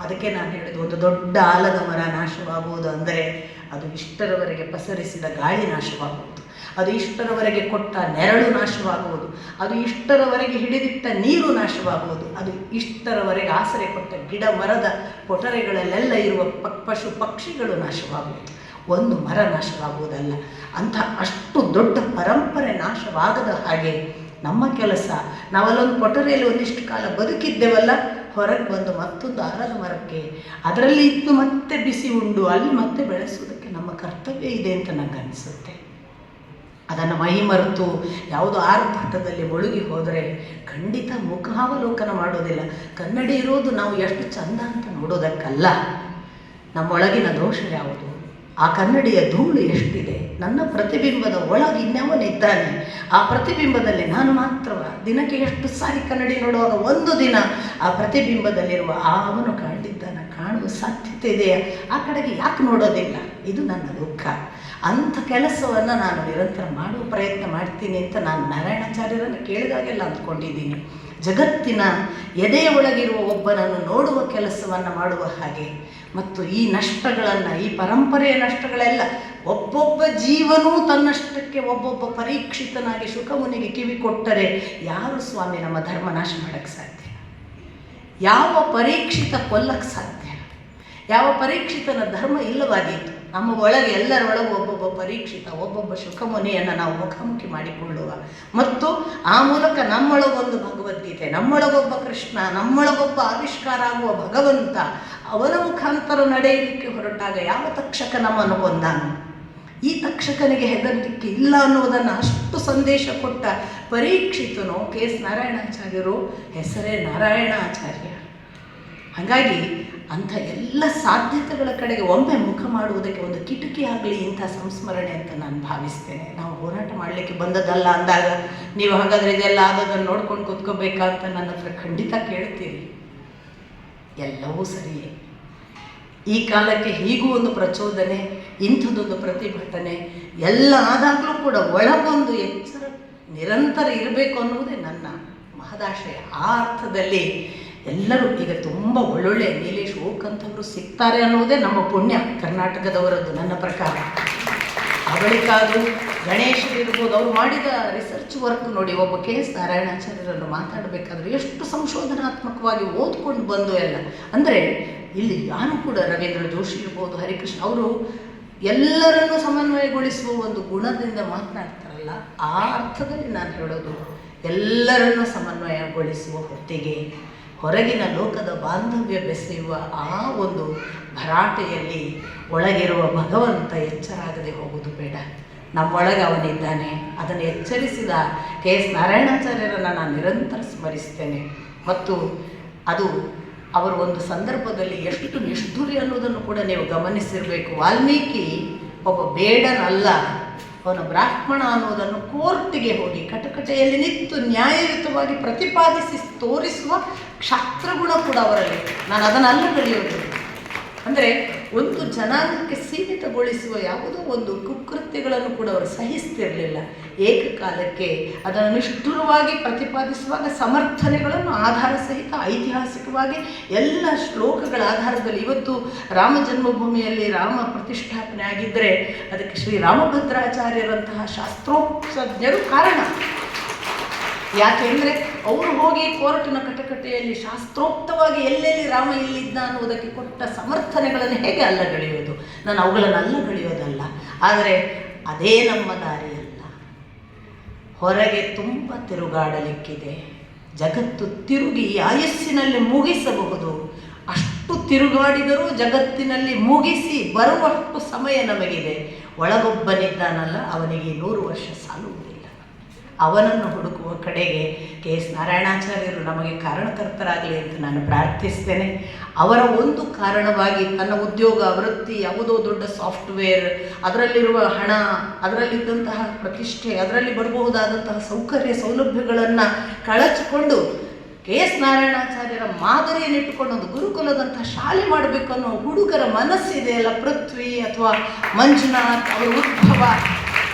ಅದಕ್ಕೆ ನಾನು ಹೇಳಿದ್ದು, ಒಂದು ದೊಡ್ಡ ಆಲದ ಮರ ನಾಶವಾಗುವುದು ಅಂದರೆ ಅದು ಇಷ್ಟರವರೆಗೆ ಪಸರಿಸಿದ ಗಾಳಿ ನಾಶವಾಗುವುದು, ಅದು ಇಷ್ಟರವರೆಗೆ ಕೊಟ್ಟ ನೆರಳು ನಾಶವಾಗುವುದು, ಅದು ಇಷ್ಟರವರೆಗೆ ಹಿಡಿದಿಟ್ಟ ನೀರು ನಾಶವಾಗುವುದು, ಅದು ಇಷ್ಟರವರೆಗೆ ಆಸರೆ ಕೊಟ್ಟ ಗಿಡ ಮರದ ಪೊಟರೆಗಳಲ್ಲೆಲ್ಲ ಇರುವ ಪಶು ಪಕ್ಷಿಗಳು ನಾಶವಾಗುವುದು. ಒಂದು ಮರ ನಾಶವಾಗುವುದಲ್ಲ. ಅಂಥ ಅಷ್ಟು ದೊಡ್ಡ ಪರಂಪರೆ ನಾಶವಾಗದ ಹಾಗೆ ನಮ್ಮ ಕೆಲಸ, ನಾವಲ್ಲೊಂದು ಪೊಟರೆಯಲ್ಲಿ ಒಂದಿಷ್ಟು ಕಾಲ ಬದುಕಿದ್ದೇವಲ್ಲ, ಹೊರಗೆ ಬಂದು ಮತ್ತೊಂದು ಆಲದ ಮರಕ್ಕೆ ಅದರಲ್ಲಿ ಇದ್ದು ಮತ್ತೆ ಬಿಸಿ ಉಂಡು ಅಲ್ಲಿ ಮತ್ತೆ ಬೆಳೆಸುವುದಕ್ಕೆ ನಮ್ಮ ಕರ್ತವ್ಯ ಇದೆ ಅಂತ ನನಗೆ ಅನಿಸುತ್ತೆ. ಅದನ್ನು ಮೈಮರೆತು ಯಾವುದೋ ಆರ್ಭಟದಲ್ಲಿ ಮುಳುಗಿ ಹೋದರೆ ಖಂಡಿತ ಮುಖಾವಲೋಕನ ಮಾಡೋದಿಲ್ಲ. ಕನ್ನಡಿ ಇರೋದು ನಾವು ಎಷ್ಟು ಚಂದ ಅಂತ ನೋಡೋದಕ್ಕಲ್ಲ, ನಮ್ಮೊಳಗಿನ ದೋಷ ಯಾವುದು, ಆ ಕನ್ನಡಿಯ ಧೂಳು ಎಷ್ಟಿದೆ, ನನ್ನ ಪ್ರತಿಬಿಂಬದ ಒಳಗೆ ಇನ್ಯಾವನಿದ್ದಾನೆ, ಆ ಪ್ರತಿಬಿಂಬದಲ್ಲಿ ನಾನು ಮಾತ್ರವ. ದಿನಕ್ಕೆ ಎಷ್ಟು ಸಾರಿ ಕನ್ನಡಿ ನೋಡುವಾಗ ಒಂದು ದಿನ ಆ ಪ್ರತಿಬಿಂಬದಲ್ಲಿರುವ ಅವನು ಕಂಡಿದ್ದಾನೆ, ಕಾಣುವ ಸಾಧ್ಯತೆ ಇದೆಯಾ, ಆ ಕಡೆಗೆ ಯಾಕೆ ನೋಡೋದಿಲ್ಲ? ಇದು ನನ್ನ ದುಃಖ. ಅಂಥ ಕೆಲಸವನ್ನು ನಾನು ನಿರಂತರ ಮಾಡುವ ಪ್ರಯತ್ನ ಮಾಡ್ತೀನಿ ಅಂತ ನಾನು ನಾರಾಯಣಾಚಾರ್ಯರನ್ನು ಕೇಳಿದಾಗೆಲ್ಲ ಅಂದ್ಕೊಂಡಿದ್ದೀನಿ. ಜಗತ್ತಿನ ಎದೆಯ ಒಳಗಿರುವ ಒಬ್ಬನನ್ನು ನೋಡುವ ಕೆಲಸವನ್ನು ಮಾಡುವ ಹಾಗೆ, ಮತ್ತು ಈ ನಷ್ಟಗಳನ್ನು, ಈ ಪರಂಪರೆಯ ನಷ್ಟಗಳೆಲ್ಲ ಒಬ್ಬೊಬ್ಬ ಜೀವನೂ ತನ್ನಷ್ಟಕ್ಕೆ ಒಬ್ಬೊಬ್ಬ ಪರೀಕ್ಷಿತನಾಗಿ ಶುಕಮುನಿಗೆ ಕಿವಿ ಕೊಟ್ಟರೆ ಯಾರು ಸ್ವಾಮಿ ನಮ್ಮ ಧರ್ಮ ನಾಶ ಮಾಡೋಕ್ಕೆ ಸಾಧ್ಯ? ಯಾವ ಪರೀಕ್ಷಿತ ಕೊಲ್ಲಕ್ಕೆ ಸಾಧ್ಯ? ಯಾವ ಪರೀಕ್ಷಿತನ ಧರ್ಮ ಇಲ್ಲವಾಗಿತ್ತು? ನಮ್ಮ ಒಳಗೆ ಎಲ್ಲರೊಳಗೂ ಒಬ್ಬೊಬ್ಬ ಪರೀಕ್ಷಿತ, ಒಬ್ಬೊಬ್ಬ ಶುಕಮುನಿಯನ್ನು ನಾವು ಮುಖಾಮುಖಿ ಮಾಡಿಕೊಳ್ಳುವ, ಮತ್ತು ಆ ಮೂಲಕ ನಮ್ಮೊಳಗೊಂದು ಭಗವದ್ಗೀತೆ, ನಮ್ಮೊಳಗೊಬ್ಬ ಕೃಷ್ಣ, ನಮ್ಮೊಳಗೊಬ್ಬ ಆವಿಷ್ಕಾರ ಆಗುವ ಭಗವಂತ, ಅವನ ಮುಖಾಂತರ ನಡೆಯಲಿಕ್ಕೆ ಹೊರಟಾಗ ಯಾವ ತಕ್ಷಕ ನಮ್ಮನ್ನು ಕೊಂದಾನು? ಈ ತಕ್ಷಕನಿಗೆ ಹೆದರಲಿಕ್ಕೆ ಇಲ್ಲ ಅನ್ನುವುದನ್ನು ಅಷ್ಟು ಸಂದೇಶ ಕೊಟ್ಟ ಪರೀಕ್ಷಿತನು ಕೆ ಎಸ್ ನಾರಾಯಣಾಚಾರ್ಯರು, ಹೆಸರೇ ನಾರಾಯಣಾಚಾರ್ಯ. ಹಾಗಾಗಿ ಅಂಥ ಎಲ್ಲ ಸಾಧ್ಯತೆಗಳ ಕಡೆಗೆ ಒಮ್ಮೆ ಮುಖ ಮಾಡುವುದಕ್ಕೆ ಒಂದು ಕಿಟಕಿ ಆಗಲಿ ಇಂಥ ಸಂಸ್ಮರಣೆ ಅಂತ ನಾನು ಭಾವಿಸ್ತೇನೆ. ನಾವು ಹೋರಾಟ ಮಾಡಲಿಕ್ಕೆ ಬಂದದ್ದಲ್ಲ ಅಂದಾಗ ನೀವು ಹಾಗಾದರೆ ಇದೆಲ್ಲ ಆದದನ್ನು ನೋಡ್ಕೊಂಡು ಕೂತ್ಕೋಬೇಕಾ ಅಂತ ನನ್ನ ಹತ್ರ ಖಂಡಿತ ಕೇಳ್ತೀರಿ. ಎಲ್ಲವೂ ಸರಿಯೇ. ಈ ಕಾಲಕ್ಕೆ ಹೀಗೂ ಒಂದು ಪ್ರಚೋದನೆ, ಇಂಥದ್ದೊಂದು ಪ್ರತಿಭಟನೆ ಎಲ್ಲ ಆದಾಗಲೂ ಕೂಡ ಒಳಗೊಂದು ಎಚ್ಚರ ನಿರಂತರ ಇರಬೇಕು ಅನ್ನುವುದೇ ನನ್ನ ಮಹದಾಶಯ. ಆ ಅರ್ಥದಲ್ಲಿ ಎಲ್ಲರೂ ಈಗ ತುಂಬ ಒಳ್ಳೊಳ್ಳೆ ನೀಲೇಶ್ ಓಕ್ ಅಂತವರು ಸಿಗ್ತಾರೆ ಅನ್ನೋದೇ ನಮ್ಮ ಪುಣ್ಯ ಕರ್ನಾಟಕದವರದ್ದು ನನ್ನ ಪ್ರಕಾರ. ಆ ಬಳಿಕ ಅದು ಗಣೇಶರಿರ್ಬೋದು, ಅವರು ಮಾಡಿದ ರಿಸರ್ಚ್ ವರ್ಕ್ ನೋಡಿ. ಒಬ್ಬ ಕೆ ಎಸ್ ನಾರಾಯಣಾಚಾರ್ಯರನ್ನು ಮಾತಾಡಬೇಕಾದ್ರೆ ಎಷ್ಟು ಸಂಶೋಧನಾತ್ಮಕವಾಗಿ ಓದ್ಕೊಂಡು ಬಂದು ಎಲ್ಲ. ಅಂದರೆ ಇಲ್ಲಿ ಯಾರು ಕೂಡ ರವೀಂದ್ರ ಜೋಶಿ ಇರ್ಬೋದು, ಹರಿಕೃಷ್ಣ, ಅವರು ಎಲ್ಲರನ್ನೂ ಸಮನ್ವಯಗೊಳಿಸುವ ಒಂದು ಗುಣದಿಂದ ಮಾತನಾಡ್ತಾರಲ್ಲ, ಆ ಅರ್ಥದಲ್ಲಿ ನಾನು ಹೇಳೋದು, ಎಲ್ಲರನ್ನೂ ಸಮನ್ವಯಗೊಳಿಸುವ ಹೊತ್ತಿಗೆ ಹೊರಗಿನ ಲೋಕದ ಬಾಂಧವ್ಯ ಬೆಸೆಯುವ ಆ ಒಂದು ಭರಾಟೆಯಲ್ಲಿ ಒಳಗಿರುವ ಭಗವಂತ ಎಚ್ಚರಾಗದೆ ಹೋಗುವುದು ಬೇಡ. ನಮ್ಮೊಳಗೆ ಅವನಿದ್ದಾನೆ. ಅದನ್ನು ಎಚ್ಚರಿಸಿದ ಕೆ ಎಸ್ ನಾರಾಯಣಾಚಾರ್ಯರನ್ನು ನಾನು ನಿರಂತರ ಸ್ಮರಿಸ್ತೇನೆ. ಮತ್ತು ಅದು ಅವರು ಒಂದು ಸಂದರ್ಭದಲ್ಲಿ ಎಷ್ಟು ನಿಷ್ಠುರಿ ಅನ್ನೋದನ್ನು ಕೂಡ ನೀವು ಗಮನಿಸಿರಬೇಕು. ವಾಲ್ಮೀಕಿ ಒಬ್ಬ ಬೇಡನಲ್ಲ, ಅವನ ಬ್ರಾಹ್ಮಣ ಅನ್ನೋದನ್ನು ಕೋರ್ಟಿಗೆ ಹೋಗಿ ಕಟಕಟೆಯಲ್ಲಿ ನಿಂತು ನ್ಯಾಯಯುತವಾಗಿ ಪ್ರತಿಪಾದಿಸಿ ತೋರಿಸುವ ಕ್ಷಾತ್ರಗುಣ ಕೂಡ ಅವರಲ್ಲಿ. ನಾನು ಅದನ್ನೆಲ್ಲ ಬೆಳೆಯೋದು ಅಂದರೆ ಒಂದು ಜನಾಂಗಕ್ಕೆ ಸೀಮಿತಗೊಳಿಸುವ ಯಾವುದೋ ಒಂದು ಕುಕೃತ್ಯಗಳನ್ನು ಕೂಡ ಅವರು ಸಹಿಸ್ತಿರಲಿಲ್ಲ. ಏಕಕಾಲಕ್ಕೆ ಅದನ್ನು ನಿಷ್ಠುರವಾಗಿ ಪ್ರತಿಪಾದಿಸುವಾಗ ಸಮರ್ಥನೆಗಳನ್ನು ಆಧಾರ ಸಹಿತ ಐತಿಹಾಸಿಕವಾಗಿ ಎಲ್ಲ ಶ್ಲೋಕಗಳ ಆಧಾರದಲ್ಲಿ. ಇವತ್ತು ರಾಮ ಜನ್ಮಭೂಮಿಯಲ್ಲಿ ರಾಮ ಪ್ರತಿಷ್ಠಾಪನೆ ಆಗಿದ್ದರೆ ಅದಕ್ಕೆ ಶ್ರೀ ರಾಮಭದ್ರಾಚಾರ್ಯರಂತಹ ಶಾಸ್ತ್ರೋತ್ಸಜ್ಞರು ಕಾರಣ. ಯಾಕೆಂದರೆ ಅವರು ಹೋಗಿ ಕೋರ್ಟಿನ ಕಟಕಟೆಯಲ್ಲಿ ಶಾಸ್ತ್ರೋಕ್ತವಾಗಿ ಎಲ್ಲೆಲ್ಲಿ ರಾಮ ಇಲ್ಲಿದ್ದ ಅನ್ನುವುದಕ್ಕೆ ಕೊಟ್ಟ ಸಮರ್ಥನೆಗಳನ್ನು ಹೇಗೆ ಅಲ್ಲಗಳೆಯೋದು? ನಾನು ಅವುಗಳನ್ನು ಅಲ್ಲಗಳೆಯೋದಲ್ಲ, ಆದರೆ ಅದೇ ನಮ್ಮ ದಾರಿಯಲ್ಲ. ಹೊರಗೆ ತುಂಬ ತಿರುಗಾಡಲಿಕ್ಕಿದೆ. ಜಗತ್ತು ತಿರುಗಿ ಆಯಸ್ಸಿನಲ್ಲಿ ಮುಗಿಸಬಹುದು. ಅಷ್ಟು ತಿರುಗಾಡಿದರೂ ಜಗತ್ತಿನಲ್ಲಿ ಮುಗಿಸಿ ಬರುವಷ್ಟು ಸಮಯ ನಮಗಿದೆ. ಒಳಗೊಬ್ಬನಿದ್ದಾನಲ್ಲ, ಅವನಿಗೆ 100 ವರ್ಷ ಸಾಲುವುದಿಲ್ಲ. ಅವನನ್ನು ಹುಡುಕುವ ಕಡೆಗೆ ಕೆ ಎಸ್ ನಾರಾಯಣಾಚಾರ್ಯರು ನಮಗೆ ಕಾರಣಕರ್ತರಾಗಲಿ ಅಂತ ನಾನು ಪ್ರಾರ್ಥಿಸ್ತೇನೆ. ಅವರ ಒಂದು ಕಾರಣವಾಗಿ ತನ್ನ ಉದ್ಯೋಗ ವೃತ್ತಿ, ಯಾವುದೋ ದೊಡ್ಡ ಸಾಫ್ಟ್ವೇರ್, ಅದರಲ್ಲಿರುವ ಹಣ, ಅದರಲ್ಲಿದ್ದಂತಹ ಪ್ರತಿಷ್ಠೆ, ಅದರಲ್ಲಿ ಬರಬಹುದಾದಂತಹ ಸೌಕರ್ಯ ಸೌಲಭ್ಯಗಳನ್ನು ಕಳಚಿಕೊಂಡು ಕೆ ಎಸ್ ನಾರಾಯಣಾಚಾರ್ಯರ ಮಾದರಿಯನ್ನಿಟ್ಟುಕೊಂಡು ಒಂದು ಗುರುಕುಲದಂತಹ ಶಾಲೆ ಮಾಡಬೇಕು ಅನ್ನೋ ಹುಡುಗರ ಮನಸ್ಸಿದೆಯಲ್ಲ, ಪೃಥ್ವಿ ಅಥವಾ ಮಂಜುನಾಥ್ ಅವರ ಉದ್ಭವ,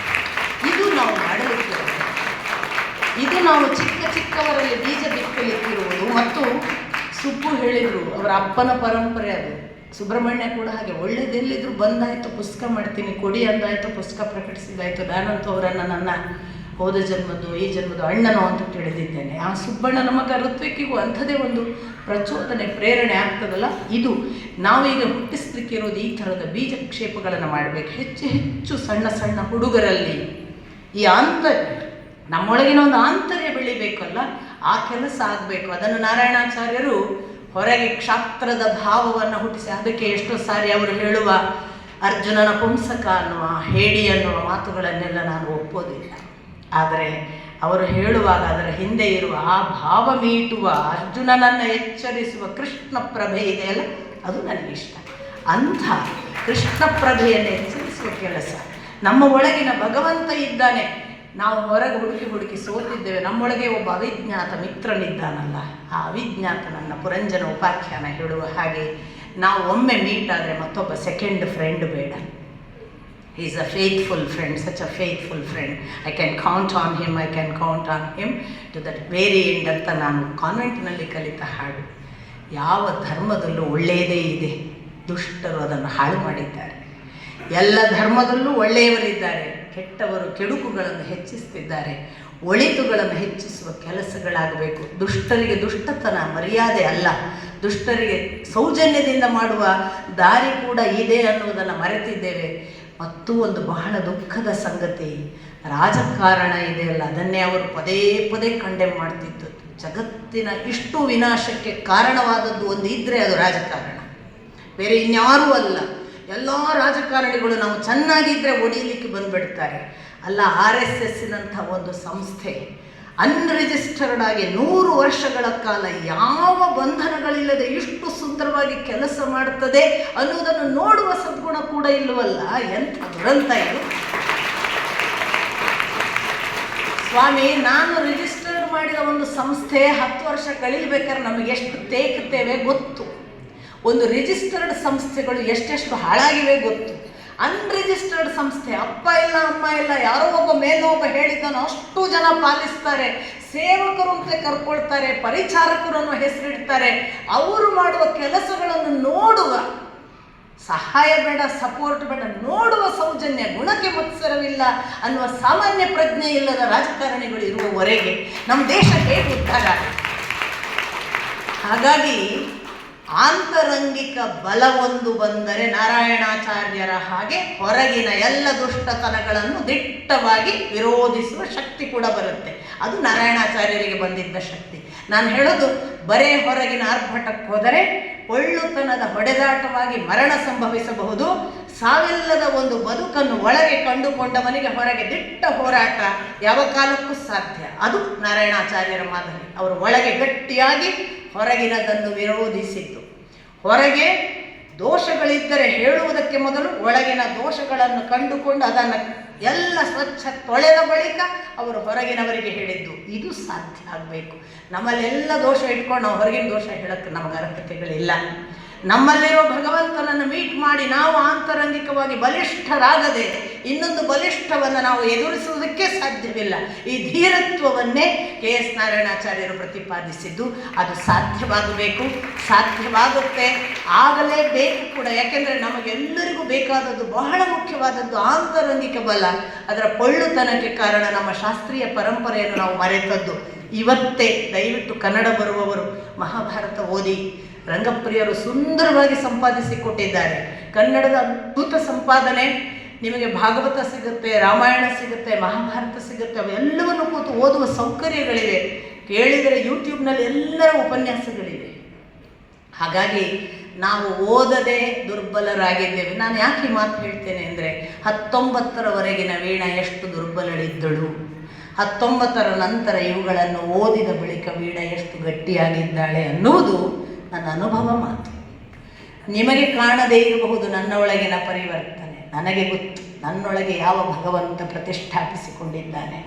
ಇದು ನಾವು ಮಾಡಲಿಕ್ಕೆ, ಇದು ನಾವು ಚಿಕ್ಕವರಲ್ಲಿ ಬೀಜ ಬಿತ್ತಲಿಕ್ಕಿರುವುದು. ಮತ್ತು ಸುಬ್ಬು ಹೇಳಿದರು, ಅವರ ಅಪ್ಪನ ಪರಂಪರೆ ಅದು. ಸುಬ್ರಹ್ಮಣ್ಯ ಕೂಡ ಹಾಗೆ, ಒಳ್ಳೆಯದೆಲ್ಲಿದ್ರು ಬಂದಾಯಿತು ಪುಸ್ತಕ ಮಾಡ್ತೀನಿ, ಕೊಡಿ ಅಂದಾಯಿತು ಪುಸ್ತಕ ಪ್ರಕಟಿಸಿದಾಯಿತು. ನಾನಂತೂ ಅವರನ್ನು ನನ್ನ ಹೋದ ಜನ್ಮದ್ದು ಈ ಜನ್ಮದ್ದು ಅಣ್ಣನೋ ಅಂತ ತಿಳಿದಿದ್ದೇನೆ. ಆ ಸುಬ್ಬಣ್ಣನ ಮಗ ಋತ್ವಿಕ್ಕಿಗೂ ಅಂಥದ್ದೇ ಒಂದು ಪ್ರಚೋದನೆ, ಪ್ರೇರಣೆ ಆಗ್ತದಲ್ಲ. ಇದು ನಾವೀಗ ಹುಟ್ಟಿಸ್ಲಿಕ್ಕಿರೋದು ಈ ಥರದ ಬೀಜಕ್ಷೇಪಗಳನ್ನು ಮಾಡಬೇಕು. ಹೆಚ್ಚು ಹೆಚ್ಚು ಸಣ್ಣ ಸಣ್ಣ ಹುಡುಗರಲ್ಲಿ ಈ ನಮ್ಮೊಳಗಿನ ಒಂದು ಆಂತರ್ಯ ಬೆಳಿಬೇಕಲ್ಲ, ಆ ಕೆಲಸ ಆಗಬೇಕು. ಅದನ್ನು ನಾರಾಯಣಾಚಾರ್ಯರು ಹೊರಗೆ ಕ್ಷಾತ್ರದ ಭಾವವನ್ನು ಹುಟ್ಟಿಸಿ, ಅದಕ್ಕೆ ಎಷ್ಟೋ ಸಾರಿ ಅವರು ಹೇಳುವ ಅರ್ಜುನನ ಪುಂಸಕ ಅನ್ನುವ ಹೇಡಿ ಅನ್ನುವ ಮಾತುಗಳನ್ನೆಲ್ಲ ನಾನು ಒಪ್ಪೋದಿಲ್ಲ. ಆದರೆ ಅವರು ಹೇಳುವಾಗ ಅದರ ಹಿಂದೆ ಇರುವ ಆ ಭಾವ ಮೀಟುವ, ಅರ್ಜುನನನ್ನು ಎಚ್ಚರಿಸುವ ಕೃಷ್ಣ ಪ್ರಭೆ ಇದೆಯಲ್ಲ, ಅದು ನನಗಿಷ್ಟ. ಅಂಥ ಕೃಷ್ಣ ಪ್ರಭೆಯನ್ನು ಎಚ್ಚರಿಸುವ ಕೆಲಸ. ನಮ್ಮ ಒಳಗಿನ ಭಗವಂತ ಇದ್ದಾನೆ. ನಾವು ಹೊರಗೆ ಹುಡುಕಿ ಸೋತಿದ್ದೇವೆ. ನಮ್ಮೊಳಗೆ ಒಬ್ಬ ಅವಿಜ್ಞಾತ ಮಿತ್ರನಿದ್ದಾನಲ್ಲ, ಆ ಅವಿಜ್ಞಾತನನ್ನು ಪುರಂಜನ ಉಪಾಖ್ಯಾನ ಹೇಳುವ ಹಾಗೆ ನಾವು ಒಮ್ಮೆ ಮೀಟ್ ಆದರೆ ಮತ್ತೊಬ್ಬ ಸೆಕೆಂಡ್ ಫ್ರೆಂಡ್ ಬೇಡ. He is a faithful friend, such a faithful friend. I can count on him, I can count on him to that very end ಅಂತ ನಾನು ಕಾನ್ವೆಂಟ್ನಲ್ಲಿ ಕಲಿತ ಹಾಡು. ಯಾವ ಧರ್ಮದಲ್ಲೂ ಒಳ್ಳೆಯದೇ ಇದೆ, ದುಷ್ಟರು ಅದನ್ನು ಹಾಳು ಮಾಡಿದ್ದಾರೆ. ಎಲ್ಲ ಧರ್ಮದಲ್ಲೂ ಒಳ್ಳೆಯವರಿದ್ದಾರೆ, ಕೆಟ್ಟವರು ಕೆಡುಕುಗಳನ್ನು ಹೆಚ್ಚಿಸ್ತಿದ್ದಾರೆ. ಒಳಿತುಗಳನ್ನು ಹೆಚ್ಚಿಸುವ ಕೆಲಸಗಳಾಗಬೇಕು. ದುಷ್ಟರಿಗೆ ದುಷ್ಟತನ ಮರ್ಯಾದೆ ಅಲ್ಲ, ದುಷ್ಟರಿಗೆ ಸೌಜನ್ಯದಿಂದ ಮಾಡುವ ದಾರಿ ಕೂಡ ಇದೆ ಅನ್ನುವುದನ್ನು ಮರೆತಿದ್ದೇವೆ. ಮತ್ತು ಒಂದು ಬಹಳ ದುಃಖದ ಸಂಗತಿ, ರಾಜಕಾರಣ ಇದೆಯಲ್ಲ, ಅದನ್ನೇ ಅವರು ಪದೇ ಪದೇ ಕಂಡೆಮ್ ಮಾಡ್ತಿದ್ದು. ಜಗತ್ತಿನ ಇಷ್ಟು ವಿನಾಶಕ್ಕೆ ಕಾರಣವಾದದ್ದು ಒಂದು ಇದ್ದರೆ ಅದು ರಾಜಕಾರಣ, ಬೇರೆ ಇನ್ಯಾರೂ ಅಲ್ಲ. ಎಲ್ಲ ರಾಜಕಾರಣಿಗಳು ನಾವು ಚೆನ್ನಾಗಿದ್ದರೆ ಒಡಿಲಿಕ್ಕೆ ಬಂದುಬಿಡ್ತಾರೆ. ಅಲ್ಲ, RSSನಂಥ ಒಂದು ಸಂಸ್ಥೆ ಅನ್ರಿಜಿಸ್ಟರ್ಡ್ ಆಗಿ 100 ವರ್ಷಗಳ ಕಾಲ ಯಾವ ಬಂಧನಗಳಿಲ್ಲದೆ ಇಷ್ಟು ಸುಂದರವಾಗಿ ಕೆಲಸ ಮಾಡ್ತದೆ ಅನ್ನೋದನ್ನು ನೋಡುವ ಸದ್ಗುಣ ಕೂಡ ಇಲ್ಲವಲ್ಲ. ಎಂಥ ದುರಂತ ಇದು ಸ್ವಾಮಿ. ನಾನು ರಿಜಿಸ್ಟರ್ ಮಾಡಿದ ಒಂದು ಸಂಸ್ಥೆ 10 ವರ್ಷ ಕಳೀಬೇಕಾದ್ರೆ ನಮಗೆ ಎಷ್ಟು ತೇಕುತ್ತೇವೆ ಗೊತ್ತು. ಒಂದು ರಿಜಿಸ್ಟರ್ಡ್ ಸಂಸ್ಥೆಗಳು ಎಷ್ಟೆಷ್ಟು ಹಾಳಾಗಿವೆ ಗೊತ್ತು. ಅನ್ರಿಜಿಸ್ಟರ್ಡ್ ಸಂಸ್ಥೆ, ಅಪ್ಪ ಇಲ್ಲ ಅಮ್ಮ ಇಲ್ಲ, ಯಾರೋ ಒಬ್ಬ ಮೇಲೊಬ್ಬ ಹೇಳಿದ್ದನ್ನು ಅಷ್ಟು ಜನ ಪಾಲಿಸ್ತಾರೆ, ಸೇವಕರು ಅಂತ ಕರ್ಕೊಳ್ತಾರೆ, ಪರಿಚಾರಕರನ್ನು ಹೆಸರಿಡ್ತಾರೆ. ಅವರು ಮಾಡುವ ಕೆಲಸಗಳನ್ನು ನೋಡುವ ಸಹಾಯ ಬೇಡ, ಸಪೋರ್ಟ್ ಬೇಡ, ನೋಡುವ ಸೌಜನ್ಯ, ಗುಣಕ್ಕೆ ಮತ್ಸರವಿಲ್ಲ ಅನ್ನುವ ಸಾಮಾನ್ಯ ಪ್ರಜ್ಞೆ ಇಲ್ಲದ ರಾಜಕಾರಣಿಗಳು ಇರುವವರೆಗೆ ನಮ್ಮ ದೇಶ ಹೇಗೆ ಉದ್ಧಾರ ಆಗುತ್ತೆ? ಹಾಗಾಗಿ ಆಂತರಂಗಿಕ ಬಲವೊಂದು ಬಂದರೆ ನಾರಾಯಣಾಚಾರ್ಯರ ಹಾಗೆ ಹೊರಗಿನ ಎಲ್ಲ ದುಷ್ಟತನಗಳನ್ನು ದಿಟ್ಟವಾಗಿ ವಿರೋಧಿಸುವ ಶಕ್ತಿ ಕೂಡ ಬರುತ್ತೆ. ಅದು ನಾರಾಯಣಾಚಾರ್ಯರಿಗೆ ಬಂದಿದ್ದ ಶಕ್ತಿ. ನಾನು ಹೇಳೋದು, ಬರೇ ಹೊರಗಿನ ಆರ್ಭಟಕ್ಕೆ ಹೋದರೆ ಒಳ್ಳುತನದ ಹೊಡೆದಾಟವಾಗಿ ಮರಣ ಸಂಭವಿಸಬಹುದು. ಸಾವಿಲ್ಲದ ಒಂದು ಬದುಕನ್ನು ಒಳಗೆ ಕಂಡುಕೊಂಡವನಿಗೆ ಹೊರಗೆ ದಿಟ್ಟ ಹೋರಾಟ ಯಾವ ಕಾಲಕ್ಕೂ ಸಾಧ್ಯ. ಅದು ನಾರಾಯಣಾಚಾರ್ಯರ ಮಾದರಿ. ಅವರು ಒಳಗೆ ಗಟ್ಟಿಯಾಗಿ ಹೊರಗಿನದನ್ನು ವಿರೋಧಿಸಿದ್ದು. ಹೊರಗೆ ದೋಷಗಳಿದ್ದರೆ ಹೇಳುವುದಕ್ಕೆ ಮೊದಲು ಒಳಗಿನ ದೋಷಗಳನ್ನು ಕಂಡುಕೊಂಡು ಅದನ್ನು ಎಲ್ಲ ಸ್ವಚ್ಛ ತೊಳೆದ ಬಳಿಕ ಅವರು ಹೊರಗಿನವರಿಗೆ ಹೇಳಿದ್ದು. ಇದು ಸಾಧ್ಯ ಆಗಬೇಕು. ನಮ್ಮಲ್ಲೆಲ್ಲ ದೋಷ ಇಟ್ಕೊಂಡು ನಾವು ಹೊರಗಿನ ದೋಷ ಹೇಳಕ್ಕೆ ನಮಗೆ ಅರ್ಹತೆಗಳಿಲ್ಲ. ನಮ್ಮಲ್ಲಿರೋ ಭಗವಂತನನ್ನು ಮೀಟ್ ಮಾಡಿ ನಾವು ಆಂತರಂಗಿಕವಾಗಿ ಬಲಿಷ್ಠರಾಗದೆ ಇನ್ನೊಂದು ಬಲಿಷ್ಠವನ್ನು ನಾವು ಎದುರಿಸುವುದಕ್ಕೆ ಸಾಧ್ಯವಿಲ್ಲ. ಈ ಧೀರತ್ವವನ್ನೇ ಕೆ ಎಸ್ ನಾರಾಯಣಾಚಾರ್ಯರು ಪ್ರತಿಪಾದಿಸಿದ್ದು. ಅದು ಸಾಧ್ಯವಾಗಬೇಕು, ಸಾಧ್ಯವಾಗುತ್ತೆ, ಆಗಲೇಬೇಕು ಕೂಡ. ಯಾಕೆಂದರೆ ನಮಗೆಲ್ಲರಿಗೂ ಬೇಕಾದದ್ದು, ಬಹಳ ಮುಖ್ಯವಾದದ್ದು ಆಂತರಂಗಿಕ ಬಲ. ಅದರ ಪೊಳ್ಳುತನಕ್ಕೆ ಕಾರಣ ನಮ್ಮ ಶಾಸ್ತ್ರೀಯ ಪರಂಪರೆಯನ್ನು ನಾವು ಮರೆತದ್ದು. ಇವತ್ತೇ ದಯವಿಟ್ಟು ಕನ್ನಡ ಬರುವವರು ಮಹಾಭಾರತ ಓದಿ. ರಂಗಪ್ರಿಯರು ಸುಂದರವಾಗಿ ಸಂಪಾದಿಸಿಕೊಟ್ಟಿದ್ದಾರೆ. ಕನ್ನಡದ ಅದ್ಭುತ ಸಂಪಾದನೆ. ನಿಮಗೆ ಭಾಗವತ ಸಿಗುತ್ತೆ, ರಾಮಾಯಣ ಸಿಗುತ್ತೆ, ಮಹಾಭಾರತ ಸಿಗುತ್ತೆ. ಅವೆಲ್ಲವನ್ನು ಕೂತು ಓದುವ ಸೌಕರ್ಯಗಳಿವೆ. ಕೇಳಿದರೆ ಯೂಟ್ಯೂಬ್ನಲ್ಲಿ ಎಲ್ಲರ ಉಪನ್ಯಾಸಗಳಿವೆ. ಹಾಗಾಗಿ ನಾವು ಓದದೆ ದುರ್ಬಲರಾಗಿದ್ದೇವೆ. ನಾನು ಯಾಕೆ ಈ ಮಾತು ಹೇಳ್ತೇನೆ ಅಂದರೆ, 19ರವರೆಗಿನ ವೀಣಾ ಎಷ್ಟು ದುರ್ಬಲಳಿದ್ದಳು, 19ರ ನಂತರ ಇವುಗಳನ್ನು ಓದಿದ ಬಳಿಕ ವೀಣಾ ಎಷ್ಟು ಗಟ್ಟಿಯಾಗಿದ್ದಾಳೆ ಅನ್ನುವುದು ನನ್ನ ಅನುಭವ ಮಾತು. ನಿಮಗೆ ಕಾಣದೇ ಇರಬಹುದು ನನ್ನ ಒಳಗಿನ ಪರಿವರ್ತನೆ. ನನಗೆ ಗೊತ್ತು ನನ್ನೊಳಗೆ ಯಾವ ಭಗವಂತ ಪ್ರತಿಷ್ಠಾಪಿಸಿಕೊಂಡಿದ್ದಾನೆ,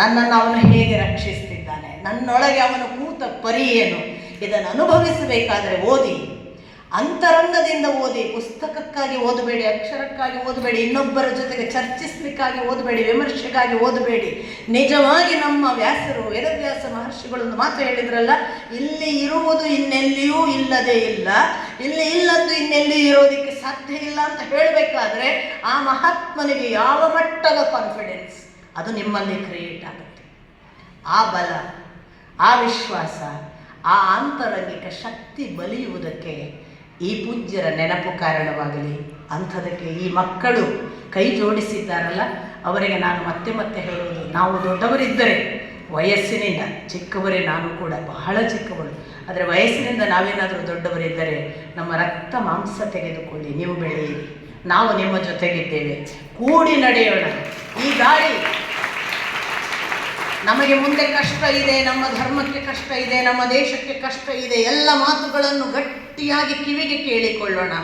ನನ್ನನ್ನು ಅವನು ಹೇಗೆ ರಕ್ಷಿಸ್ತಿದ್ದಾನೆ, ನನ್ನೊಳಗೆ ಅವನು ಕೂತ ಪರಿ ಏನು. ಇದನ್ನು ಅನುಭವಿಸಬೇಕಾದರೆ ಓದಿ, ಅಂತರಂಗದಿಂದ ಓದಿ. ಪುಸ್ತಕಕ್ಕಾಗಿ ಓದಬೇಡಿ, ಅಕ್ಷರಕ್ಕಾಗಿ ಓದಬೇಡಿ, ಇನ್ನೊಬ್ಬರ ಜೊತೆಗೆ ಚರ್ಚಿಸಲಿಕ್ಕಾಗಿ ಓದಬೇಡಿ, ವಿಮರ್ಶೆಗಾಗಿ ಓದಬೇಡಿ. ನಿಜವಾಗಿ ನಮ್ಮ ವ್ಯಾಸರು, ವೇದವ್ಯಾಸ ಮಹರ್ಷಿಗಳೊಂದು ಮಾತು ಹೇಳಿದ್ರಲ್ಲ, ಇಲ್ಲಿ ಇರುವುದು ಇನ್ನೆಲ್ಲಿಯೂ ಇಲ್ಲದೇ ಇಲ್ಲ, ಇಲ್ಲಿ ಇಲ್ಲದ್ದು ಇನ್ನೆಲ್ಲಿಯೂ ಇರೋದಕ್ಕೆ ಸಾಧ್ಯ ಇಲ್ಲ ಅಂತ ಹೇಳಬೇಕಾದ್ರೆ ಆ ಮಹಾತ್ಮನಿಗೆ ಯಾವ ಮಟ್ಟದ ಕಾನ್ಫಿಡೆನ್ಸ್ ಅದು ನಿಮ್ಮಲ್ಲಿ ಕ್ರಿಯೇಟ್ ಆಗುತ್ತೆ. ಆ ಬಲ, ಆ ವಿಶ್ವಾಸ, ಆ ಆಂತರಂಗಿಕ ಶಕ್ತಿ ಬಲಿಯುವುದಕ್ಕೆ ಈ ಪೂಜ್ಯರ ನೆನಪು ಕಾರಣವಾಗಲಿ. ಅಂಥದಕ್ಕೆ ಈ ಮಕ್ಕಳು ಕೈ ಜೋಡಿಸಿದ್ದಾರಲ್ಲ, ಅವರಿಗೆ ನಾನು ಮತ್ತೆ ಮತ್ತೆ ಹೇಳುವುದು, ನಾವು ದೊಡ್ಡವರಿದ್ದರೆ ವಯಸ್ಸಿನಿಂದ ಚಿಕ್ಕವರೇ, ನಾನು ಕೂಡ ಬಹಳ ಚಿಕ್ಕವಳು, ಆದರೆ ವಯಸ್ಸಿನಿಂದ ನಾವೇನಾದರೂ ದೊಡ್ಡವರಿದ್ದರೆ ನಮ್ಮ ರಕ್ತ ಮಾಂಸ ತೆಗೆದುಕೊಳ್ಳಿ, ನೀವು ಬೆಳೆಯಿರಿ, ನಾವು ನಿಮ್ಮ ಜೊತೆಗಿದ್ದೇವೆ, ಕೂಡಿ ನಡೆಯೋಣ. ಈ ದಾರಿ ನಮಗೆ ಮುಂದೆ ಕಷ್ಟ ಇದೆ, ನಮ್ಮ ಧರ್ಮಕ್ಕೆ ಕಷ್ಟ ಇದೆ, ನಮ್ಮ ದೇಶಕ್ಕೆ ಕಷ್ಟ ಇದೆ, ಎಲ್ಲ ಮಾತುಗಳನ್ನು ಗಟ್ಟಿಯಾಗಿ ಕಿವಿಗೆ ಕೇಳಿಕೊಳ್ಳೋಣ.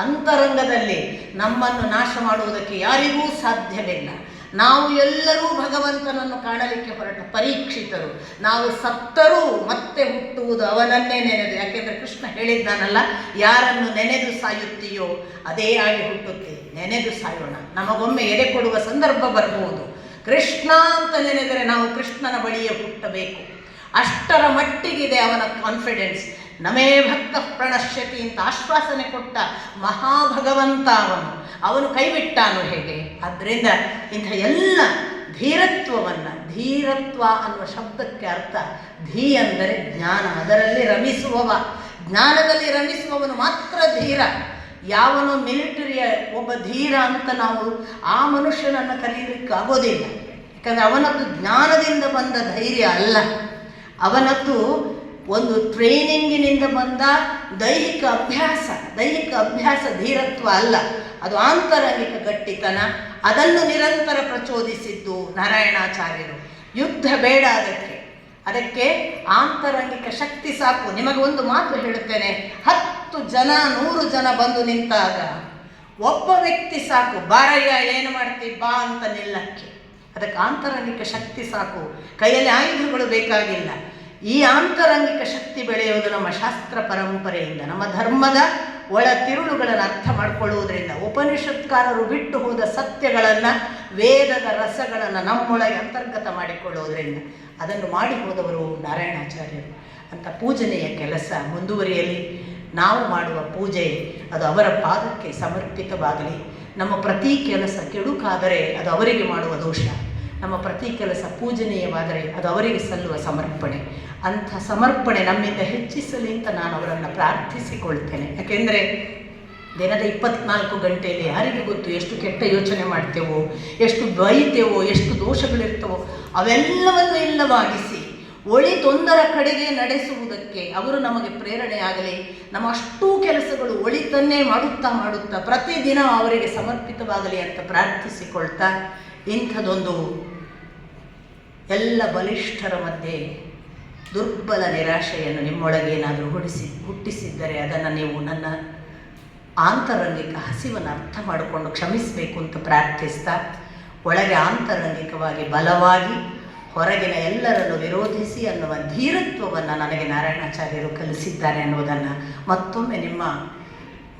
ಅಂತರಂಗದಲ್ಲಿ ನಮ್ಮನ್ನು ನಾಶ ಮಾಡುವುದಕ್ಕೆ ಯಾರಿಗೂ ಸಾಧ್ಯವಿಲ್ಲ. ನಾವು ಎಲ್ಲರೂ ಭಗವಂತನನ್ನು ಕಾಣಲಿಕ್ಕೆ ಹೊರಟ ಪರೀಕ್ಷಿತರು. ನಾವು ಸತ್ತರೂ ಮತ್ತೆ ಹುಟ್ಟುವುದು ಅವನನ್ನೇ ನೆನೆದು. ಯಾಕೆಂದರೆ ಕೃಷ್ಣ ಹೇಳಿದ್ದಾನಲ್ಲ, ಯಾರನ್ನು ನೆನೆದು ಸಾಯುತ್ತೀಯೋ ಅದೇ ಆಗಿ ಹುಟ್ಟುತ್ತೆ. ನೆನೆದು ಸಾಯೋಣ. ನಮಗೊಮ್ಮೆ ಎದೆ ಕೊಡುವ ಸಂದರ್ಭ ಬರಬಹುದು. ಕೃಷ್ಣ ಅಂತ ನೆನೆದರೆ ನಾವು ಕೃಷ್ಣನ ಬಳಿಯೇ ಹುಟ್ಟಬೇಕು. ಅಷ್ಟರ ಮಟ್ಟಿಗಿದೆ ಅವನ ಕಾನ್ಫಿಡೆನ್ಸ್. ನಮೇ ಭಕ್ತ ಪ್ರಣಶ್ಯತಿ ಅಂತ ಆಶ್ವಾಸನೆ ಕೊಟ್ಟ ಮಹಾಭಗವಂತ ಅವನು ಕೈಬಿಟ್ಟಾನು ಹೇಗೆ? ಆದ್ದರಿಂದ ಇಂಥ ಎಲ್ಲ ಧೀರತ್ವವನ್ನು, ಧೀರತ್ವ ಅನ್ನುವ ಶಬ್ದಕ್ಕೆ ಅರ್ಥ ಧೀ ಅಂದರೆ ಜ್ಞಾನ, ಅದರಲ್ಲಿ ರಮಿಸುವವ. ಜ್ಞಾನದಲ್ಲಿ ರಮಿಸುವವನು ಮಾತ್ರ ಧೀರ. ಯಾವನು ಮಿಲಿಟರಿಯ ಒಬ್ಬ ಧೀರ ಅಂತ ನಾವು ಆ ಮನುಷ್ಯನನ್ನು ಕರೆಯಲಿಕ್ಕೆ ಆಗೋದಿಲ್ಲ. ಯಾಕಂದರೆ ಅವನದ್ದು ಜ್ಞಾನದಿಂದ ಬಂದ ಧೈರ್ಯ ಅಲ್ಲ, ಅವನದ್ದು ಒಂದು ಟ್ರೈನಿಂಗಿನಿಂದ ಬಂದ ದೈಹಿಕ ಅಭ್ಯಾಸ ಧೀರತ್ವ ಅಲ್ಲ. ಅದು ಆಂತರಂಗಿಕ ಗಟ್ಟಿತನ. ಅದನ್ನು ನಿರಂತರ ಪ್ರಚೋದಿಸಿದ್ದು ನಾರಾಯಣಾಚಾರ್ಯರು. ಯುದ್ಧ ಬೇಡ, ಅದಕ್ಕೆ ಆಂತರಂಗಿಕ ಶಕ್ತಿ ಸಾಕು. ನಿಮಗೆ ಒಂದು ಮಾತು ಹೇಳುತ್ತೇನೆ, 10 ಜನ 100 ಜನ ಬಂದು ನಿಂತಾಗ ಒಬ್ಬ ವ್ಯಕ್ತಿ ಸಾಕು, ಬಾರಯ್ಯ ಏನು ಮಾಡ್ತೀವಿ ಬಾ ಅಂತ ನಿಲ್ಲಕ್ಕೆ. ಅದಕ್ಕೆ ಆಂತರಂಗಿಕ ಶಕ್ತಿ ಸಾಕು, ಕೈಯಲ್ಲಿ ಆಯುಧಗಳು ಬೇಕಾಗಿಲ್ಲ. ಈ ಆಂತರಂಗಿಕ ಶಕ್ತಿ ಬೆಳೆಯುವುದು ನಮ್ಮ ಶಾಸ್ತ್ರ ಪರಂಪರೆಯಿಂದ, ನಮ್ಮ ಧರ್ಮದ ಒಳ ತಿರುಳುಗಳನ್ನು ಅರ್ಥ ಮಾಡಿಕೊಳ್ಳುವುದರಿಂದ, ಉಪನಿಷತ್ಕಾರರು ಬಿಟ್ಟು ಹೋದ ಸತ್ಯಗಳನ್ನು, ವೇದದ ರಸಗಳನ್ನು ನಮ್ಮೊಳಗೆ ಅಂತರ್ಗತ ಮಾಡಿಕೊಳ್ಳುವುದರಿಂದ ಅದನ್ನು ಮಾಡಿ ಹೋದವರು ನಾರಾಯಣಾಚಾರ್ಯರು. ಅಂತ ಪೂಜನೆಯ ಕೆಲಸ ಮುಂದುವರಿಯಲಿ. ನಾವು ಮಾಡುವ ಪೂಜೆ ಅದು ಅವರ ಪಾದಕ್ಕೆ ಸಮರ್ಪಿತವಾಗಲಿ. ನಮ್ಮ ಪ್ರತಿ ಕೆಲಸ ಕೆಡುಕಾದರೆ ಅದು ಅವರಿಗೆ ಮಾಡುವ ದೋಷ, ನಮ್ಮ ಪ್ರತಿ ಕೆಲಸ ಪೂಜನೀಯವಾದರೆ ಅದು ಅವರಿಗೆ ಸಲ್ಲುವ ಸಮರ್ಪಣೆ. ಅಂಥ ಸಮರ್ಪಣೆ ನಮ್ಮಿಂದ ಹೆಚ್ಚಿಸಲಿ ಅಂತ ನಾನು ಅವರನ್ನು ಪ್ರಾರ್ಥಿಸಿಕೊಳ್ತೇನೆ. ಯಾಕೆಂದರೆ ದಿನದ 24 ಗಂಟೆಯಲ್ಲಿ ಯಾರಿಗೆ ಗೊತ್ತು ಎಷ್ಟು ಕೆಟ್ಟ ಯೋಚನೆ ಮಾಡ್ತೇವೋ, ಎಷ್ಟು ಬೈತೇವೋ, ಎಷ್ಟು ದೋಷಗಳಿರ್ತವೋ, ಅವೆಲ್ಲವನ್ನು ಇಲ್ಲವಾಗಿಸಿ ಒಳಿತೊಂದರ ಕಡೆಗೆ ನಡೆಸುವುದಕ್ಕೆ ಅವರು ನಮಗೆ ಪ್ರೇರಣೆಯಾಗಲಿ. ನಮ್ಮ ಅಷ್ಟೂ ಕೆಲಸಗಳು ಒಳಿತನ್ನೇ ಮಾಡುತ್ತಾ ಮಾಡುತ್ತಾ ಪ್ರತಿದಿನ ಅವರಿಗೆ ಸಮರ್ಪಿತವಾಗಲಿ ಅಂತ ಪ್ರಾರ್ಥಿಸಿಕೊಳ್ತಾ, ಇಂಥದೊಂದು ಎಲ್ಲ ಬಲಿಷ್ಠರ ಮಧ್ಯೆ ದುರ್ಬಲ ನಿರಾಶೆಯನ್ನು ನಿಮ್ಮೊಳಗೆ ಏನಾದರೂ ಹುಟ್ಟಿಸಿದ್ದರೆ ಅದನ್ನು ನೀವು ನನ್ನ ಆಂತರಂಗಿಕ ಹಸಿವನ್ನು ಅರ್ಥ ಮಾಡಿಕೊಂಡು ಕ್ಷಮಿಸಬೇಕು ಅಂತ ಪ್ರಾರ್ಥಿಸ್ತಾ, ಒಳಗೆ ಆಂತರಂಗಿಕವಾಗಿ ಬಲವಾಗಿ ಹೊರಗಿನ ಎಲ್ಲರನ್ನು ವಿರೋಧಿಸಿ ಅನ್ನುವ ಧೀರತ್ವವನ್ನು ನನಗೆ ನಾರಾಯಣಾಚಾರ್ಯರು ಕಲಿಸಿದ್ದಾರೆ ಅನ್ನೋದನ್ನು ಮತ್ತೊಮ್ಮೆ ನಿಮ್ಮ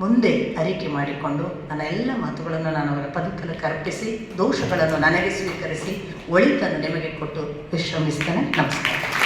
ಮುಂದೆ ಅರಿಕೆ ಮಾಡಿಕೊಂಡು ನನ್ನ ಎಲ್ಲ ಮಾತುಗಳನ್ನು ನಾನು ಅವರ ಪದಕಲಕ್ಕೆ ಅರ್ಪಿಸಿ, ದೋಷಗಳನ್ನು ನನಗೆ ಸ್ವೀಕರಿಸಿ, ಒಳಿತನ್ನು ನಿಮಗೆ ಕೊಟ್ಟು ವಿಶ್ರಮಿಸ್ತೇನೆ. ನಮಸ್ಕಾರ.